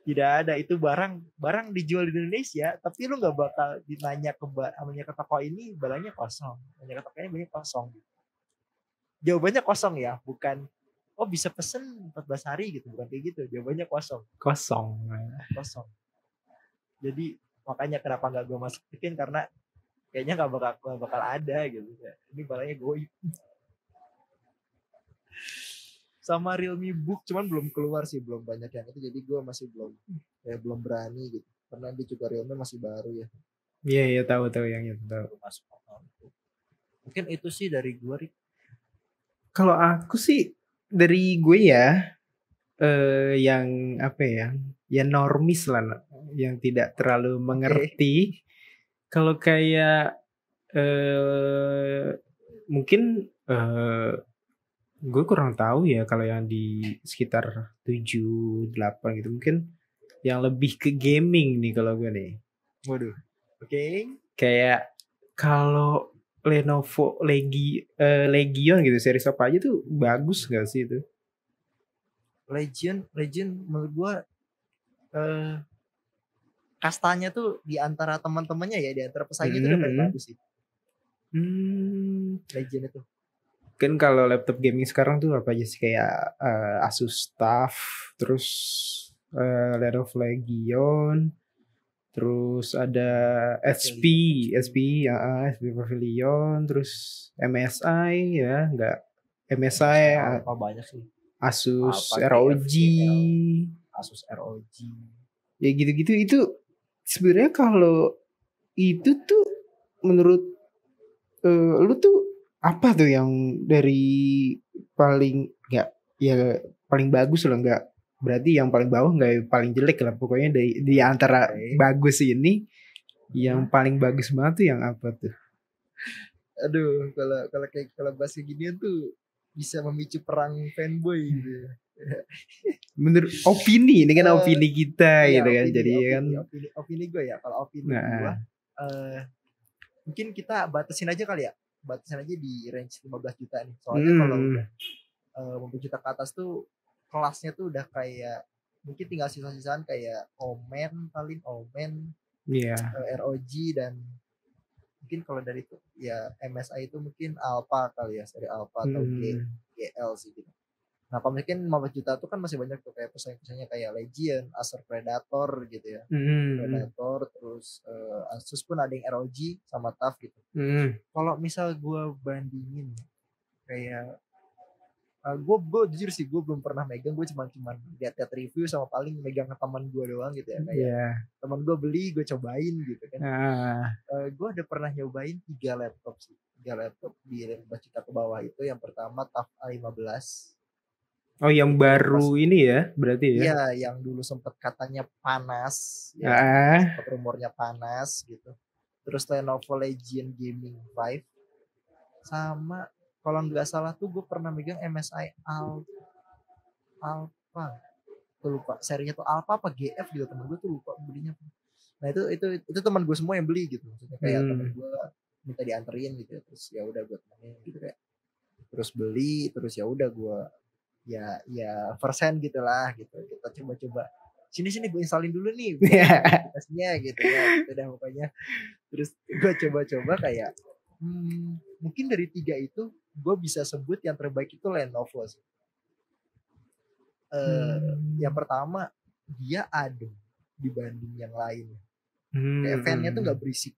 Tidak ada, itu barang dijual di Indonesia, tapi lu nggak bakal ditanya ke toko ini barangnya kosong, nanya ke toko ini barangnya kosong. Jawabannya kosong ya, bukan oh bisa pesen 14 hari gitu, bukan kayak gitu. Jawabannya kosong. Jadi makanya kenapa nggak gue masukin, karena kayaknya nggak bakal ada gitu. Ini barangnya goib. sama Realme Book, cuman belum keluar sih, belum banyak yang itu, jadi gue masih belum berani gitu, karena dia juga Realme masih baru ya, Iya, iya, tahu yang itu tahu. baru masuk. Mungkin itu sih dari gue, Rik. Kalau aku sih dari gue ya, yang apa ya, ya normis lah, yang tidak terlalu mengerti. Kalau kayak mungkin gue kurang tahu ya kalau yang di sekitar 7 8 gitu, mungkin yang lebih ke gaming nih kalau gue nih. Waduh, oke. Kayak kalau Lenovo Legion gitu, series apa aja tuh bagus gak sih itu? Legion menurut gue kastanya tuh di antara teman-temannya ya, di antara pesaingnya tuh udah paling bagus sih Legion itu. Kan kalau laptop gaming sekarang tuh apa aja sih, kayak Asus TUF, terus Lenovo Legion, terus ada HP Pavilion, terus MSI ya, enggak MSI, apa banyak sih, Asus Alpha, ROG, Asus ROG. ya gitu-gitu. Itu sebenarnya kalau itu tuh menurut lu tuh apa tuh yang dari paling nggak, ya paling bagus lah, nggak berarti yang paling bawah, nggak paling jelek lah, pokoknya di antara bagus ini yang paling bagus banget tuh yang apa tuh? Aduh, kalau bahas ginian tuh bisa memicu perang fanboy gitu ya. Menurut opini ini kan opini kita iya, gitu kan, jadi kan opini gue ya, kalau opini gue mungkin kita batasin aja kali ya, batasin aja di range 15 juta nih, soalnya kalau udah 15 juta ke atas tuh kelasnya tuh udah kayak mungkin tinggal sisa-sisaan kayak Omen, ROG, dan mungkin kalau dari itu ya MSI itu mungkin Alpha kali ya, seri Alpha atau GL sih gitu. Nah, kalau mungkin 15 juta tuh kan masih banyak tuh kayak pesaing-pesaingnya kayak Legion, Acer Predator gitu ya. Predator, terus Asus pun ada yang ROG sama TUF gitu. Kalau misal gue bandingin kayak gue jujur sih, gue belum pernah megang, gue cuman lihat review sama paling megang ke teman gue doang gitu ya, kayak teman gue beli, gue cobain gitu kan. Gue udah pernah nyobain 3 laptop di 15 juta ke bawah. Itu yang pertama TUF A15. Oh, yang itu baru ini ya berarti ya? Iya, yang dulu sempat katanya panas ya, sempat rumornya panas gitu. Terus Lenovo Legion Gaming 5, sama kalau nggak salah tuh gue pernah megang MSI Alpha, gue lupa serinya tuh Alpha apa GF gitu, temen gue tuh lupa belinya. Nah itu teman gue semua yang beli gitu, maksudnya kayak temen gue minta dianterin gitu, terus ya udah gue temenin gitu kayak, terus beli, terus ya udah gue ya persen gitulah gitu, kita coba-coba sini gue installin dulu nih aplikasinya gitu ya, gitu dah pokoknya. Terus gue coba-coba kayak mungkin dari 3 itu gue bisa sebut yang terbaik itu Lenovo sih. Yang pertama, dia adem dibanding yang lain. Kayak fan-nya tuh nggak berisik.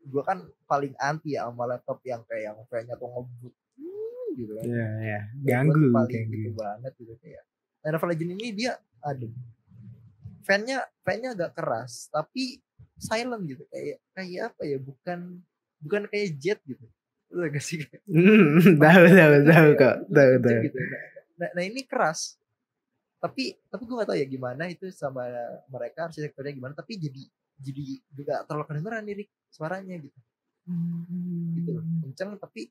Gue kan paling anti ya sama laptop yang kayak yang fan-nya tuh ngebut gitu kan. Iya, ganggu paling gitu banget gitu kayak. Lenovo Legion ini dia adem. Fan-nya agak keras tapi silent gitu, kayak apa ya, bukan kayak jet gitu. Lu gak sih? Tahu kok. Tahu. Gitu. Nah ini keras. Tapi gue gak tahu ya gimana itu sama mereka arsitekturnya gimana, tapi jadi juga terlalu kedengeran nih suaranya gitu. Gitu loh, kenceng tapi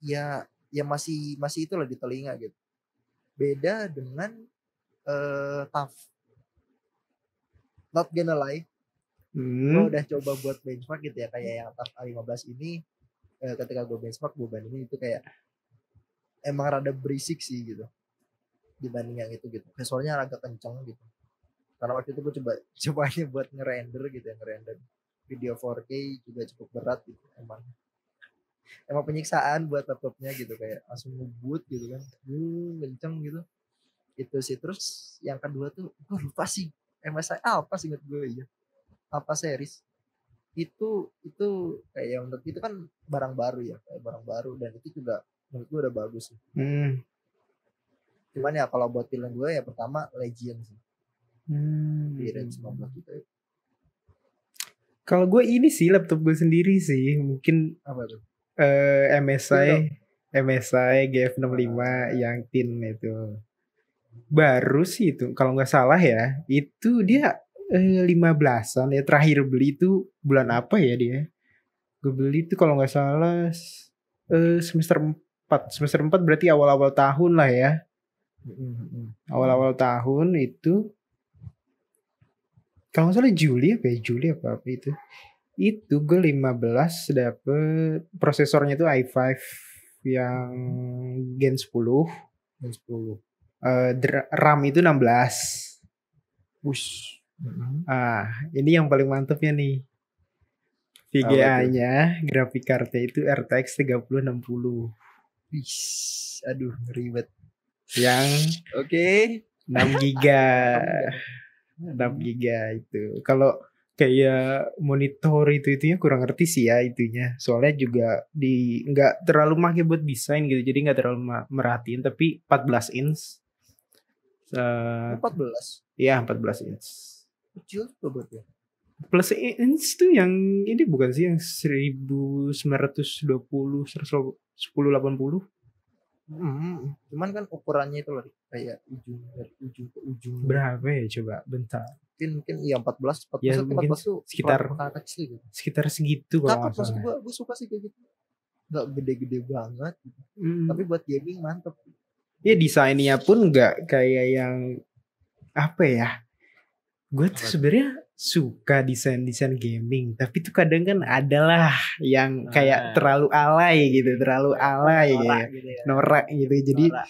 ya masih itulah di telinga gitu. Beda dengan TUF. Not gonna lie, gue udah coba buat benchmark gitu ya, kayak yang TUF A15 ini, ketika gue benchmark, gue bandingin itu kayak emang rada berisik sih gitu dibanding yang itu gitu, suaranya agak kenceng gitu. Karena waktu itu gue cobanya buat ngerender gitu ya, ngerender video 4K juga cukup berat gitu, emang penyiksaan buat laptopnya gitu, kayak langsung ngebut gitu kan, kenceng gitu. Itu sih. Terus yang kedua tuh gue lupa sih, MSI apa sih, inget gue ya, apa series itu kayak untuk itu kan barang baru ya, kayak barang baru, dan itu juga menurut gue udah bagus sih. Cuman ya kalau buat pilihan gue ya pertama Legion sih. Di range 15 juta itu. Kalau gue ini sih laptop gue sendiri sih, mungkin Apa tuh? MSI GF65 yang tin itu. Baru sih itu, kalau nggak salah ya, itu dia 15-an ya, terakhir beli itu bulan apa ya dia? Gue beli itu kalau nggak salah semester 4. Semester 4 berarti awal-awal tahun lah ya. Awal-awal tahun itu kalau nggak salah Juli apa itu. Itu gue 15 dapet prosesornya itu i5 yang Gen 10. Gen 10. RAM itu 16. Wush. Ini yang paling mantepnya nih. VGA-nya, grafik cardnya itu RTX 3060. Wis, aduh ribet. Yang Oke. 6 giga. 6 giga itu. Kalau kayak monitor itu ya kurang ngerti sih ya itunya. Soalnya juga nggak terlalu make buat desain gitu. Jadi nggak terlalu merhatiin. Tapi 14 inch. 14. Iya 14 inch. Kecil tuh buat ya. Plus inch tuh yang ini bukan sih yang 1920 1080. Cuman kan ukurannya itu loh kayak ujung dari ujung ke ujung. Berapa ya coba bentar. Mungkin iya 14 Ya, 14 mungkin tuh sekitar kecil gitu. Sekitar segitu kalau Cakep nggak maksud salah. gue suka sih kayak gitu. Nggak gede-gede banget gitu. Tapi buat gaming mantep. Ya desainnya pun nggak kayak yang apa ya. Gue tuh sebenarnya suka desain gaming, tapi tuh kadang kan adalah yang kayak terlalu alay gitu, Norak gitu ya. norak gitu. Jadi Norak.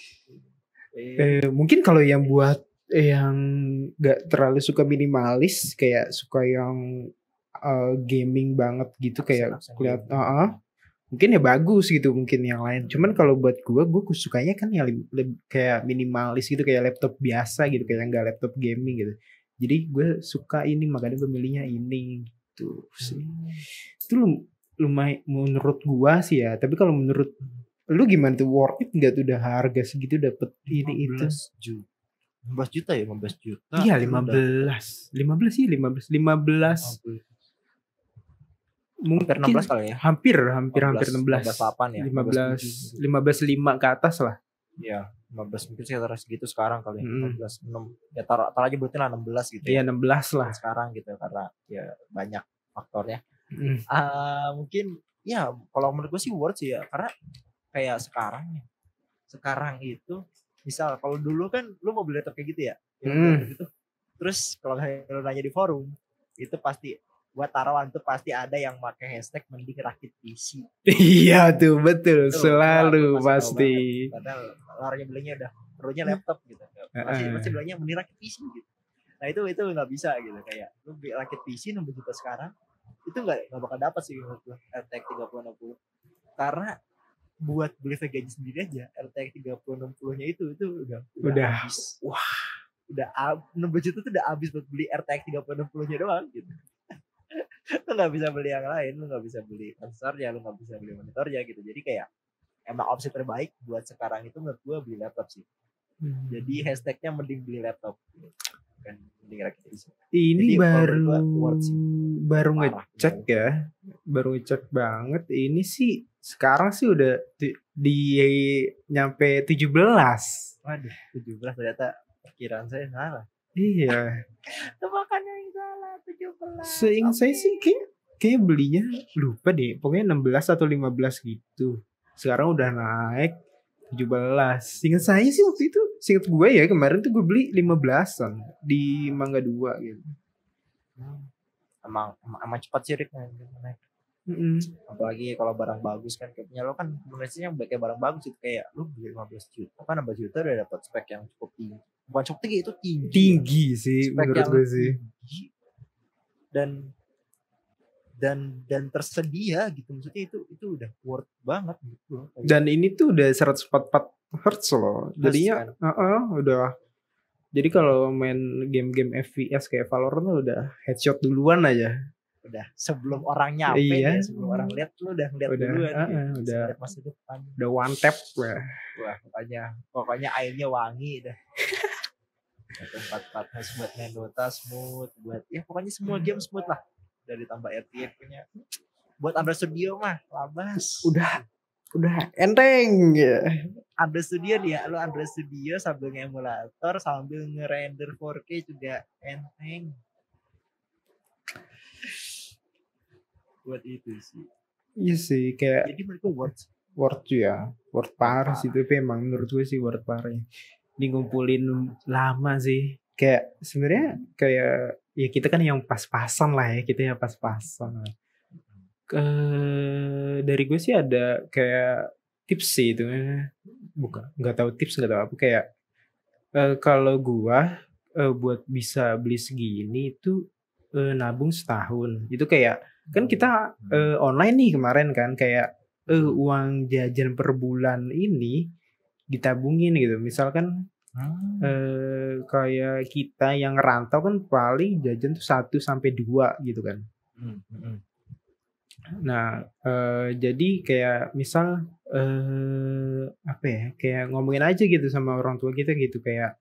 mungkin kalau yang buat yang nggak terlalu suka minimalis, kayak suka yang gaming banget gitu, kayak kelihatan mungkin ya bagus gitu, mungkin yang lain. Cuman kalau buat gue sukanya kan yang kayak minimalis gitu, kayak laptop biasa gitu, kayak nggak laptop gaming gitu. Jadi gue suka ini, makanya gue milihnya ini gitu sih. Itu lumayan menurut gue sih ya. Tapi kalau menurut lu gimana tuh, worth it nggak tuh udah harga segitu dapet ini itu? 15 juta ya, 15 juta. Iya 15 sih 15 mungkin 16 kali ya. Hampir 16. 15 ya. 15 5 ke atas lah. Iya, 15 mungkin sekitar segitu sekarang kali. 15 6. Ya taruh aja berarti lah 16 gitu. Iya 16 lah sekarang gitu, karena ya banyak faktornya. Mungkin ya kalau menurut gue sih worth sih ya, karena kayak sekarang itu misal kalau dulu kan lu mau beli laptop kayak gitu ya, gitu. Terus kalau lu nanya di forum itu pasti buat taruhan tuh pasti ada yang pakai hashtag mending rakit PC. Iya tuh betul, selalu pasti. Padahal laranya belinya udah perlunya laptop gitu. Pasti bilangnya mending rakit PC gitu. Nah itu nggak bisa gitu, kayak lu beli rakit PC 60 juta sekarang itu nggak bakal dapat sih menurut gue RTX 3060. Karena buat beli VGA sendiri aja RTX 3060 nya itu udah habis. Wah, udah 60 juta tuh udah habis buat beli RTX 3060 nya doang gitu. Lu nggak bisa beli yang lain, lu nggak bisa beli prosesornya, lu nggak bisa beli monitornya gitu. Jadi kayak emang opsi terbaik buat sekarang itu menurut gue beli laptop sih. Jadi hashtagnya mending beli laptop gitu. Kan mending rakit PC. Ini jadi, baru ngecek ya, baru ngecek banget. Ini sih sekarang sih udah di nyampe 17. Waduh, 17 ternyata perkiraan saya salah. Iya. Tebakannya yang salah 17. Seingat saya sih kayak belinya lupa deh. Pokoknya 16 atau 15 gitu. Sekarang udah naik 17. Seingat saya sih waktu itu, seingat gue ya kemarin tuh gue beli 15-an di Mangga 2 gitu. Emang cepat sih Rick naik. Apalagi kalau barang bagus kan, kayaknya lo kan sebenarnya kayak barang bagus itu kayak lo beli 15 juta kan 16 juta udah dapat spek yang cukup tinggi. Bukan cukup tinggi, itu tinggi sih spek menurut gue sih. Dan tersedia gitu, maksudnya itu udah worth banget gitu. Dan ini tuh udah 144 Hz loh. Jadinya udah. Jadi kalau main game-game FPS kayak Valorant tuh udah headshot duluan aja. udah sebelum orang nyampe Iya. ya, sebelum orang lihat lu udah ngeliat Udah, duluan udah ngeliat masa depan. udah one tap. Wah. Wah, pokoknya airnya wangi dah. Tempat-tempatnya buat main Dota smooth, buat ya pokoknya semua game smooth lah. Dari tambah RTF punya. Buat Android Studio mah labas. Udah enteng ya. Android Studio dia, lo Android Studio sambil ngemulator sambil ngerender 4K juga enteng. Buat itu sih. Iya sih kayak Jadi mereka worth. worth parah sih, tapi emang menurut gue sih worth parah ya. Ini ngumpulin lama sih, kayak sebenarnya kayak ya kita kan yang pas-pasan lah ya, kita yang pas-pasan lah. Dari gue sih ada kayak tips sih itu, bukan nggak tahu tips nggak tahu apa, kayak kalau gua buat bisa beli segini itu nabung setahun. Itu kayak kan kita online nih kemarin kan, kayak uang jajan per bulan ini ditabungin gitu. Misalkan kayak kita yang ngerantau kan paling jajan tuh 1-2 gitu kan. Nah, jadi kayak misal apa ya, kayak ngomongin aja gitu sama orang tua kita gitu, kayak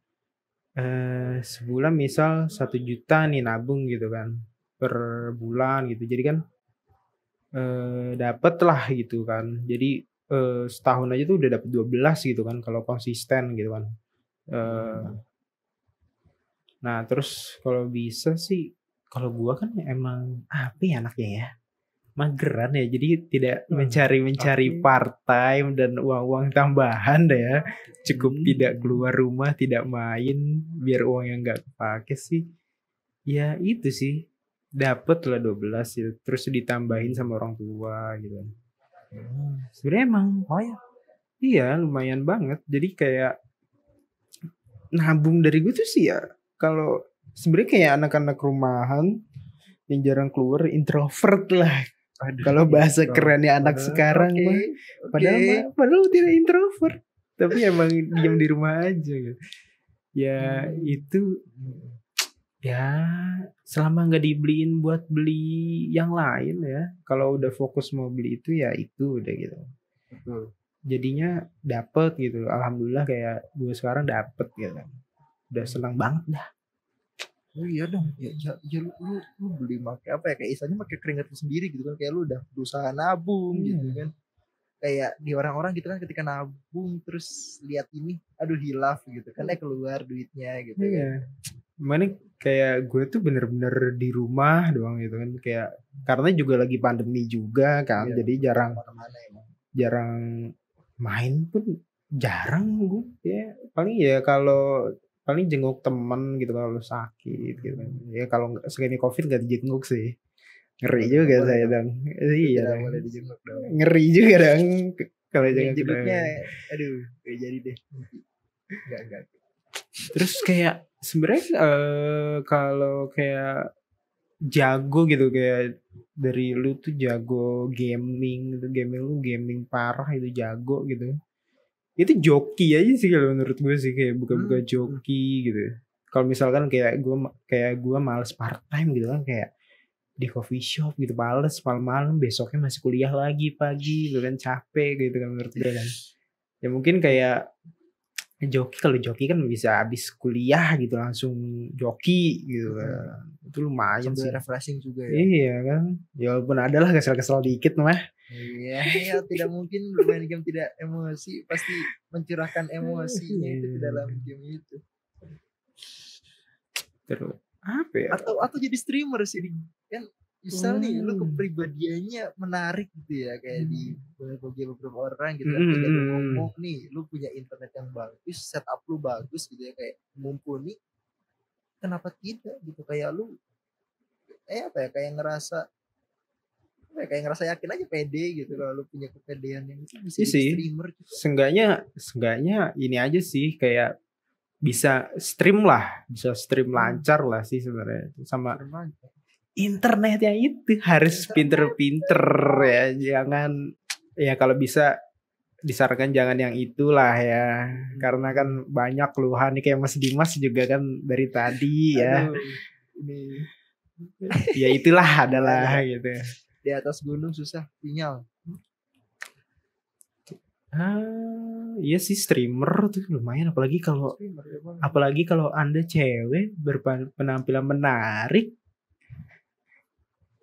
sebulan misal 1 juta nih nabung gitu kan per bulan gitu. Jadi kan dapet lah gitu kan. Jadi setahun aja tuh udah dapet 12 gitu kan kalau konsisten gitu kan. Nah terus kalau bisa sih, kalau gua kan emang apa ya anaknya ya, mageran ya, jadi tidak mencari part time dan uang tambahan deh ya. Cukup tidak keluar rumah, tidak main, biar uang yang nggak kepake sih. Ya itu sih, dapet lah 12 gitu, terus ditambahin sama orang tua gitu. Sebenarnya emang iya lumayan banget. Jadi kayak nabung dari gue tuh sih ya, kalau sebenarnya kayak anak-anak rumahan yang jarang keluar, introvert lah. Kalau bahasa kerennya anak sekarang mah, padahal tidak introvert, tapi emang diam di rumah aja gitu. Ya itu ya selama nggak dibeliin buat beli yang lain ya, kalau udah fokus mau beli itu ya itu udah gitu. Jadinya dapet gitu, alhamdulillah kayak gue sekarang dapet gitu, udah senang banget dah. Oh iya dong, ya lu beli pakai apa ya, kayak istilahnya pakai keringat lu sendiri gitu kan, kayak lu udah berusaha nabung gitu kan. Kayak di orang-orang gitu kan ketika nabung terus lihat ini, aduh hilaf gitu kan, keluar duitnya gitu kan. Mana kayak gue tuh bener-bener di rumah doang gitu kan, kayak karena juga lagi pandemi juga kan, jadi jarang main pun jarang gue ya, paling ya kalau paling jenguk temen gitu kalau sakit gitu kan. Ya kalau segini covid gak dijenguk sih, ngeri juga saya dong. Iya boleh dijenguk dong, ngeri juga dong kalau jenguknya. Aduh jadi deh enggak. Terus kayak sebenarnya kalau kayak jago gitu, kayak dari lu tuh jago gaming gitu, lu gaming parah itu, jago gitu, itu joki aja sih kalau menurut gue sih, kayak buka-buka joki gitu. Kalau misalkan kayak gue males part time gitu kan, kayak di coffee shop gitu, males malam-malam, besoknya masih kuliah lagi pagi gitu kan, capek gitu kan menurut gue kan. Ya mungkin kayak joki, kalau joki kan bisa habis kuliah gitu langsung joki gitu kan. Itu lumayan sambil sih, refreshing juga ya. Iya kan, ya walaupun adalah kesel-kesel dikit mah. Iya, tidak mungkin bermain game tidak emosi, pasti mencurahkan emosinya itu di dalam game itu. Terus apa ya? Atau jadi streamer sih kan, misal nih lu kepribadiannya menarik gitu ya, kayak di beberapa orang gitu kan, ketika lu ngomong nih, lu punya internet yang bagus, setup lu bagus gitu ya, kayak mumpuni, kenapa tidak gitu, kayak lu kayak ngerasa yakin aja, pede gitu kalau lu punya kepedean yang itu, bisa jadi streamer gitu. Seenggaknya ini aja sih, kayak bisa stream lancar lah sih sebenarnya. Sama internetnya itu harus pinter-pinter ya, jangan ya, kalau bisa disarankan jangan yang itulah ya, karena kan banyak keluhan nih, kayak Mas Dimas juga kan dari tadi ya. Ini Ya itulah adalah gitu. Di atas gunung susah sinyal. Iya sih streamer tuh lumayan apalagi kalau Anda cewek berpenampilan menarik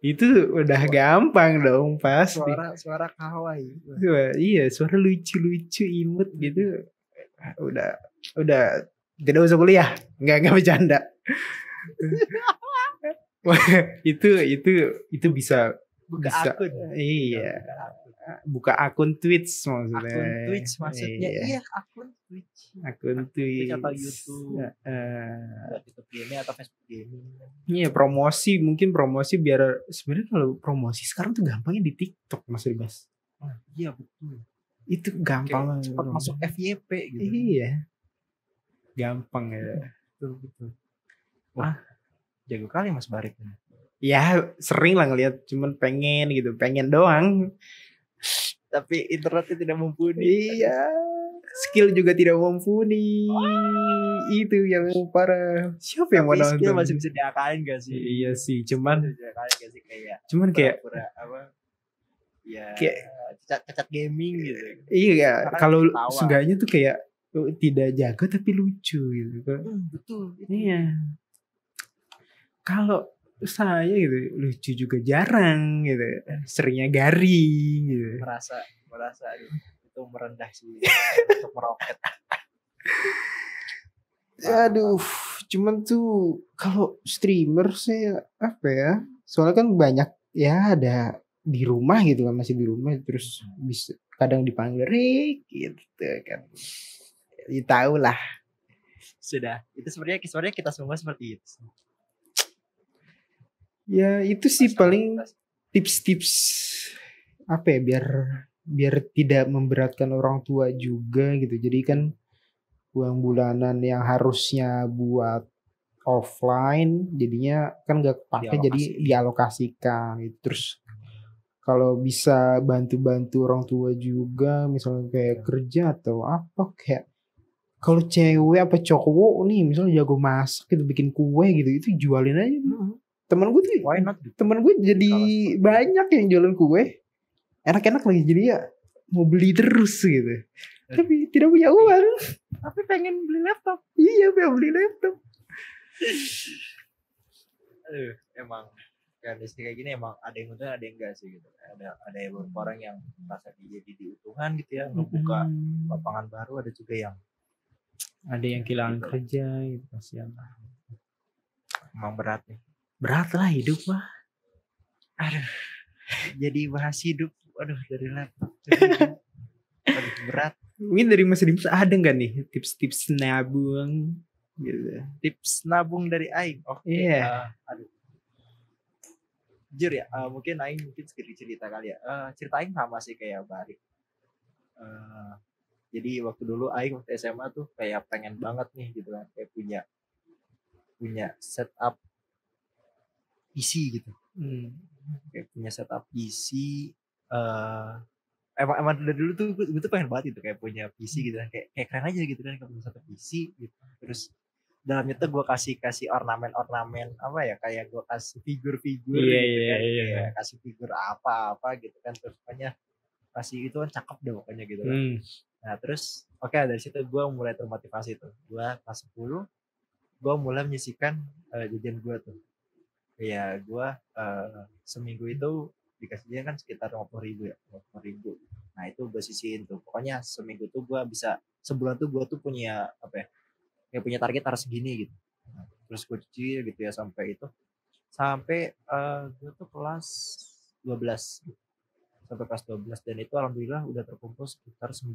itu udah gampang dong pasti. Suara kawaii. Iya, suara lucu-lucu imut gitu. Udah tidak usah kuliah. Enggak bercanda. itu bisa Buka bisa akun. iya. Buka akun Twitch maksudnya. Akun Twitch maksudnya. Iya, akun Twitch. Akun Twitch atau YouTube. Buat YouTube gaming atau Facebook gaming. Iya, mungkin promosi biar sebenarnya kalau promosi sekarang tuh gampangnya di TikTok Mas Ribas. Iya, betul. Itu gampang cepat masuk FYP gitu. Iya. Gampang ya. Betul. Wah, jago kali Mas Barik. Ya, sering lah ngeliat, cuman pengen doang. Tapi internetnya tidak mumpuni. Iya. Skill juga tidak mumpuni. Itu yang parah. Siapa yang mau nonton? Skill masih bisa diakalin gak sih? Iya sih, cuman kayak kayak apa? Ya, kayak cacat gaming gitu. Iya, kalau seenggaknya tuh kayak tidak jago tapi lucu gitu kan. Betul. Iya. Kalau saya gitu lucu juga jarang gitu, seringnya garing gitu. Merasa itu merendah sih untuk meroket. Aduh, cuman tuh kalau streamer saya apa ya? Soalnya kan banyak ya ada di rumah gitu kan, masih di rumah terus bisa kadang dipanggil Rick gitu kan. Ya tahu lah. Sudah, itu sebenarnya kita semua seperti itu. Ya itu sih paling tips-tips apa ya biar tidak memberatkan orang tua juga gitu. Jadi kan uang bulanan yang harusnya buat offline jadinya kan gak kepake jadi dialokasikan gitu. Terus kalau bisa bantu-bantu orang tua juga misalnya kayak kerja atau apa kayak kalau cewek apa cowok nih misalnya jago masak gitu bikin kue gitu itu jualin aja. Temen gue tuh temen gue jadi banyak yang jualan kue enak-enak lagi jadi ya mau beli terus gitu tapi tidak punya uang tapi pengen beli laptop. Iya pengen beli laptop. Emang kondisi kayak gini emang ada yang untung ada yang enggak sih gitu. Ada yang beberapa orang yang merasa jadi diuntungkan gitu ya membuka lapangan baru, ada juga yang kehilangan kerja gitu kasihan. Emang berat nih. Berat lah hidup mah. Aduh. Jadi bahas hidup. Aduh dari laptop. Aduh berat. Mungkin dari Mas Dimas ada nggak nih tips-tips nabung gitu? Tips nabung dari Aing. Oke. Iya. Aduh. Jujur ya, mungkin Aing cerita kali ya. Cerita Aing sama sih kayak Barik. Jadi waktu dulu Aing waktu SMA tuh kayak pengen banget nih gitu kan, kayak punya setup PC gitu. Kayak punya setup PC. Emang dari dulu tuh gue tuh pengen banget itu kayak punya PC gitu kan, kayak keren aja gitu kan kalau punya satu PC gitu. Terus dalamnya tuh gue kasih ornamen apa ya, kayak gue kasih figur-figur gitu kan, kayak kasih figur apa gitu kan, terus pokoknya kasih itu kan cakep deh pokoknya gitu kan. Nah terus dari situ gue mulai termotivasi tuh. Gue kelas 10 gue mulai menyisihkan jajan gue tuh. Ya gue seminggu itu dikasihnya kan sekitar 50.000 ya, 50.000. Nah itu gue sisihin tuh. Pokoknya seminggu tuh gue bisa, sebulan tuh gue tuh punya apa ya, kayak punya target harus segini gitu. Nah, terus gue cicil gitu ya sampai gue tuh kelas 12 gitu. Sampai kelas 12 dan itu alhamdulillah udah terkumpul sekitar 9.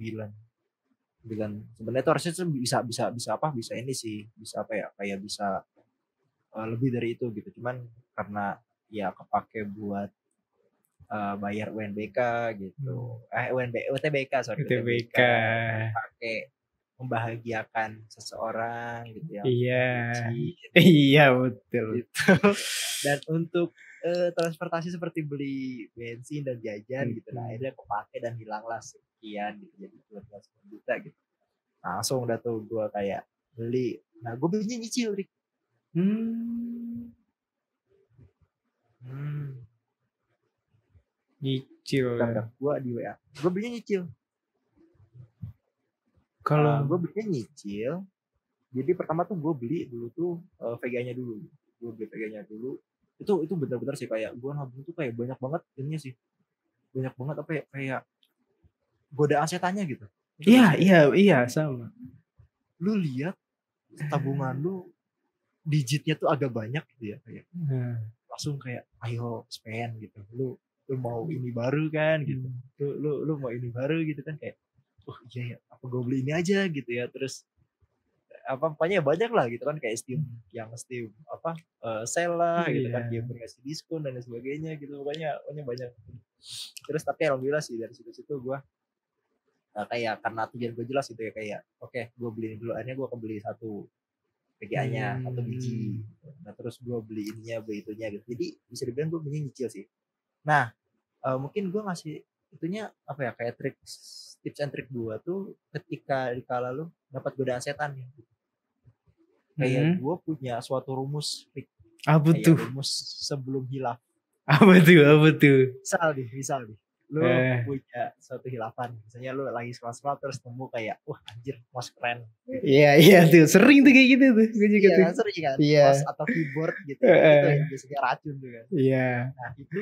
Sebenarnya itu harusnya bisa ini sih, bisa apa ya, kayak bisa lebih dari itu gitu, cuman karena ya kepake buat bayar UNBK gitu, UTBK pakai membahagiakan seseorang gitu ya. Iya betul gitu. Dan untuk transportasi seperti beli bensin dan jajan gitu, nah akhirnya kepake dan hilanglah sekian gitu, jadi 12 juta gitu. Langsung udah tuh gue kayak beli, nah gue belinya nyicil Rik. Nyicil. Bentar, gue di WA. Gue belinya nyicil. Kalau Gue belinya nyicil. Jadi pertama tuh gue beli dulu tuh VGA-nya dulu. Gue beli VGA-nya dulu. Itu benar-benar sih kayak gue nabung tuh kayak banyak banget ininya sih. Banyak banget apa ya, kayak godaan setannya gitu. iya sama. Lu lihat tabungan lu digitnya tuh agak banyak gitu ya, kayak langsung kayak ayo spend gitu. Lu mau ini baru kan gitu. Lu mau ini baru gitu kan, kayak oh iya ya, apa gue beli ini aja gitu ya. Terus apa pokoknya banyak lah gitu kan, kayak Steam apa sale lah gitu kan, dia ngasih diskon dan lain sebagainya gitu, pokoknya banyak. Terus tapi alhamdulillah sih dari situ gue kayak karena tujuan gue jelas gitu ya, kayak oke, gue beli ini dulu, akhirnya gue kebeli satu PGA-nya, satu biji. Nah terus gue beli ininya, beli itunya gitu. Jadi bisa dibilang gue beli nyicil sih. Nah mungkin gue ngasih itunya apa ya, kayak tips and trick gue tuh ketika dikala lu dapat godaan setan ya. Kayak gue punya suatu rumus, apa kayak tuh? rumus sebelum hilaf. Apa tuh? Misal nih, lu punya suatu hilafan, misalnya lu lagi scroll terus nemu kayak wah anjir mouse keren. Iya tuh sering tuh kayak gitu tuh. Gue juga tuh. Sering kan, mouse atau keyboard gitu. Itu yang biasanya racun tuh kan. Iya. Nah itu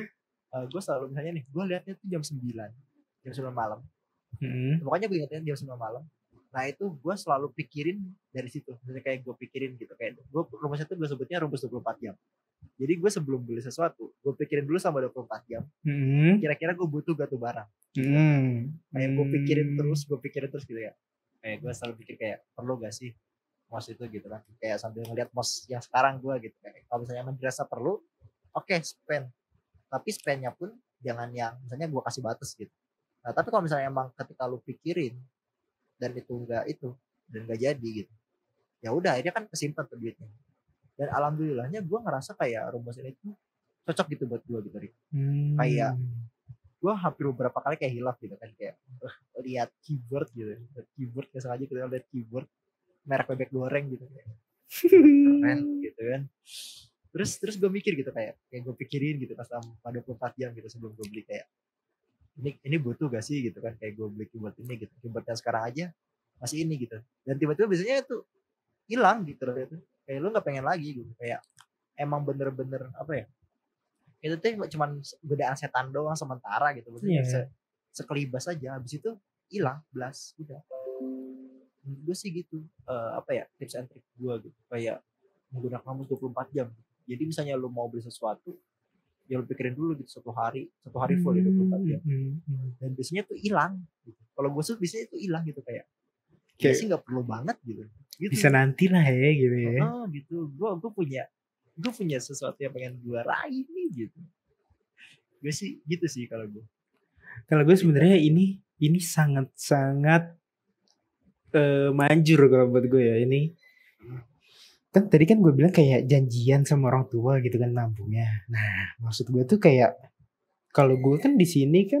gue selalu misalnya nih, gue liatnya tuh jam 9 malam. Pokoknya gue ingatnya jam 9 malam. Nah itu gue selalu pikirin dari situ. Misalnya kayak gue pikirin gitu, kayak gue rumusnya tuh gue sebutnya rumus 24 jam. Jadi gue sebelum beli sesuatu, gue pikirin dulu sama 24 jam. Kira-kira gue butuh gak tuh barang. Kayak gue pikirin terus gitu ya. Kayak gue selalu pikir kayak perlu gak sih mouse itu gitu kan. Kayak sambil ngeliat mouse yang sekarang gue gitu. Kayak kalau misalnya emang dirasa perlu, oke, spend. Tapi spendnya pun jangan yang misalnya gue kasih batas gitu. Nah tapi kalau misalnya emang ketika lu pikirin dan itu enggak jadi gitu, ya udah akhirnya kan kesimpan tuh duitnya. Dan alhamdulillahnya gue ngerasa kayak rumus ini tuh cocok gitu buat gue gitu. Kayak gue hampir beberapa kali kayak hilaf gitu kan, kayak lihat keyboard nggak sengaja kita lihat keyboard merek bebek goreng gitu, kayak keren gitu kan. Terus gue mikir gitu, kayak gue pikirin gitu pas selama 24 jam gitu sebelum gue beli, kayak ini butuh gak sih gitu kan. Kayak gue beli keyboard ini gitu, keyboard yang sekarang aja masih ini gitu, dan tiba-tiba biasanya itu hilang gitu loh, itu kayak lu nggak pengen lagi gitu. Kayak emang bener-bener apa ya, itu tuh cuman godaan setan doang sementara gitu, maksudnya sekelibas aja, habis itu hilang belas udah. Gue sih gitu apa ya, tips and trick gue gitu, kayak menggunakan rumus 24 jam. Jadi misalnya lu mau beli sesuatu, ya lu pikirin dulu gitu satu hari full gitu 24 jam. Dan biasanya tuh hilang gitu. Kalau gue tuh biasanya itu hilang gitu, kayak sih nggak perlu banget gitu. Bisa nanti lah ya gitu ya. Gitu. Gue punya sesuatu yang pengen gue raih nih gitu. Gue sih gitu sih kalau gue. Kalau gue sebenarnya ini sangat manjur kalau buat gue ya. Ini kan tadi kan gue bilang kayak janjian sama orang tua gitu kan nabungnya. Nah maksud gue tuh kayak kalau gue kan di sini kan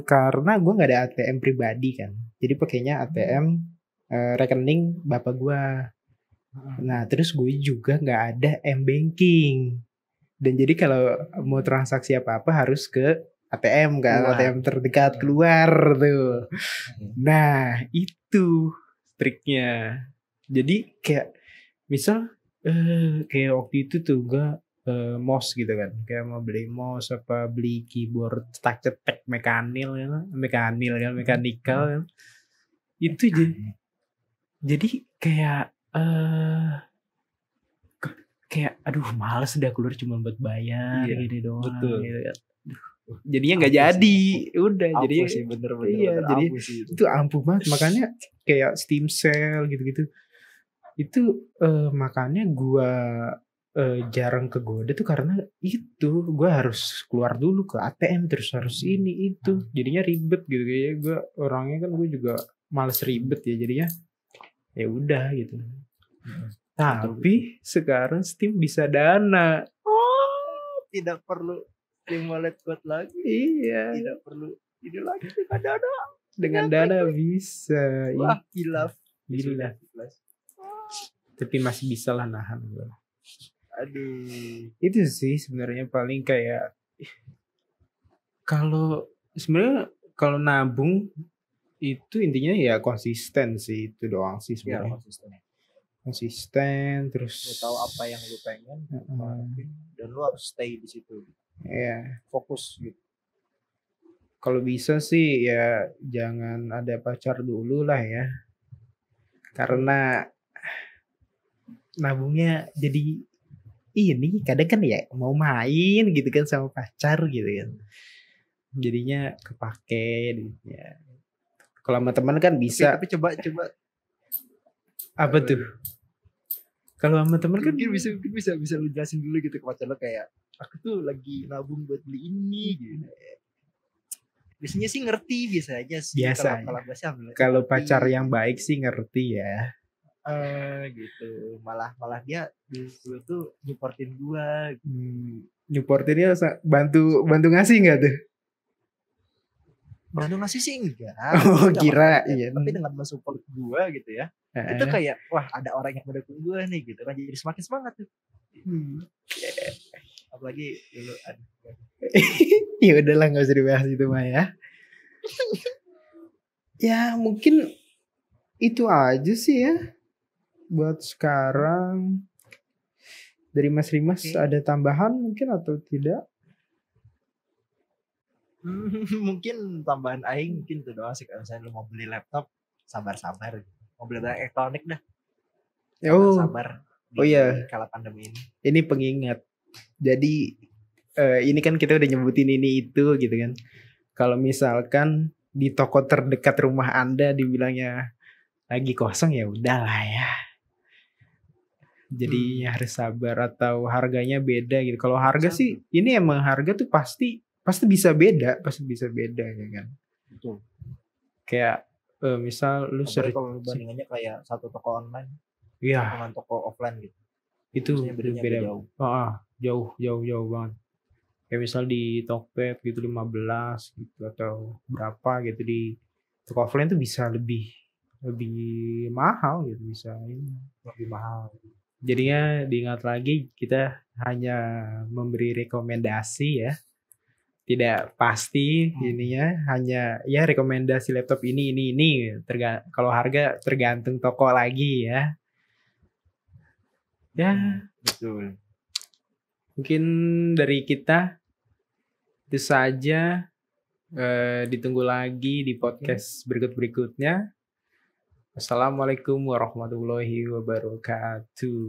karena gue nggak ada ATM pribadi kan, jadi pakainya ATM rekening bapak gue. Nah terus gue juga nggak ada M-Banking, dan jadi kalau mau transaksi apa-apa harus ke ATM kan, ATM terdekat keluar tuh. Nah itu triknya. Jadi kayak misal kayak waktu itu tuh gue mouse gitu kan, kayak mau beli mouse apa beli keyboard cetak mekanikal kan, itu jadi kayak aduh males udah keluar cuma buat bayar gini doang. Betul. Gitu kan. Jadinya nggak jadi, udah jadi sih, bener, jadi itu ampuh banget. Makanya kayak Steam Sale gitu-gitu itu makanya gue jarang kegoda tuh karena itu gue harus keluar dulu ke ATM terus harus ini itu, jadinya ribet gitu. Kayak gue orangnya kan gue juga males ribet ya, jadinya ya udah gitu. Tapi sekarang Steam bisa dana. Tidak perlu Steam Wallet Code lagi. Iya. Tidak perlu ini lagi dengan dana. Dengan dana bisa. Wah gila. Tapi masih bisa lah nahan gue. Aduh. Itu sih sebenarnya paling kayak kalau sebenarnya kalau nabung itu intinya ya konsisten sih, itu doang sih Ya sebenarnya. konsisten. Konsisten terus Lu tahu apa yang lu pengen, Heeh. dan lu harus stay di situ. ya Fokus gitu. kalau bisa sih ya jangan ada pacar dulu lah ya. Karena nabungnya jadi ini kadang kan ya mau main gitu kan sama pacar gitu kan. Jadinya kepake duitnya. Kalau sama teman kan bisa. Tapi coba Apa tuh? Kalau sama teman kan mungkin bisa lu jelasin dulu gitu ke pacar lo kayak aku tuh lagi nabung buat beli ini gitu. Biasanya sih ngerti biasa aja sih. Biasa, Kalau gue sih kalau pacar yang baik sih ngerti ya. gitu. Malah dia dulu tuh nyuportin gua. Nyuportinnya bantu ngasih nggak tuh? Bantu ngasih sih enggak. Oh, Enggak kira apa-apa, iya. Tapi dengan mensupport gua gitu ya. Itu kayak wah ada orang yang mendukung gua nih gitu kan, jadi semakin semangat tuh. Apalagi dulu Ya udahlah nggak usah dibahas itu mah ya. Ya mungkin itu aja sih ya buat sekarang. Dari Mas Rimas ada tambahan mungkin atau tidak? mungkin tambahan aing mungkin tuh doang sih, kalau misalnya lu mau beli laptop sabar-sabar gitu. Mau beli barang elektronik dah sabar Oh iya, kala pandemi ini. ini pengingat. Jadi ini kan kita udah nyebutin ini itu gitu kan. Kalau misalkan di toko terdekat rumah Anda dibilangnya lagi kosong ya udahlah ya. Jadi harus sabar atau harganya beda gitu. Kalau harga sih ini emang harga tuh pasti bisa beda ya kan. Betul. Kayak misal lu Apalagi kalau bandingannya kayak satu toko online dengan toko offline gitu. Itu beda jauh. jauh banget. Kayak misal di Tokped gitu 15 gitu atau berapa gitu, di toko offline tuh bisa lebih mahal gitu, bisa lebih mahal. Jadinya diingat lagi kita hanya memberi rekomendasi ya. Tidak pasti ininya, hanya ya rekomendasi laptop ini. Kalau harga tergantung toko lagi ya. Ya, betul. Mungkin dari kita itu saja. Ditunggu lagi di podcast berikutnya. Assalamualaikum warahmatullahi wabarakatuh.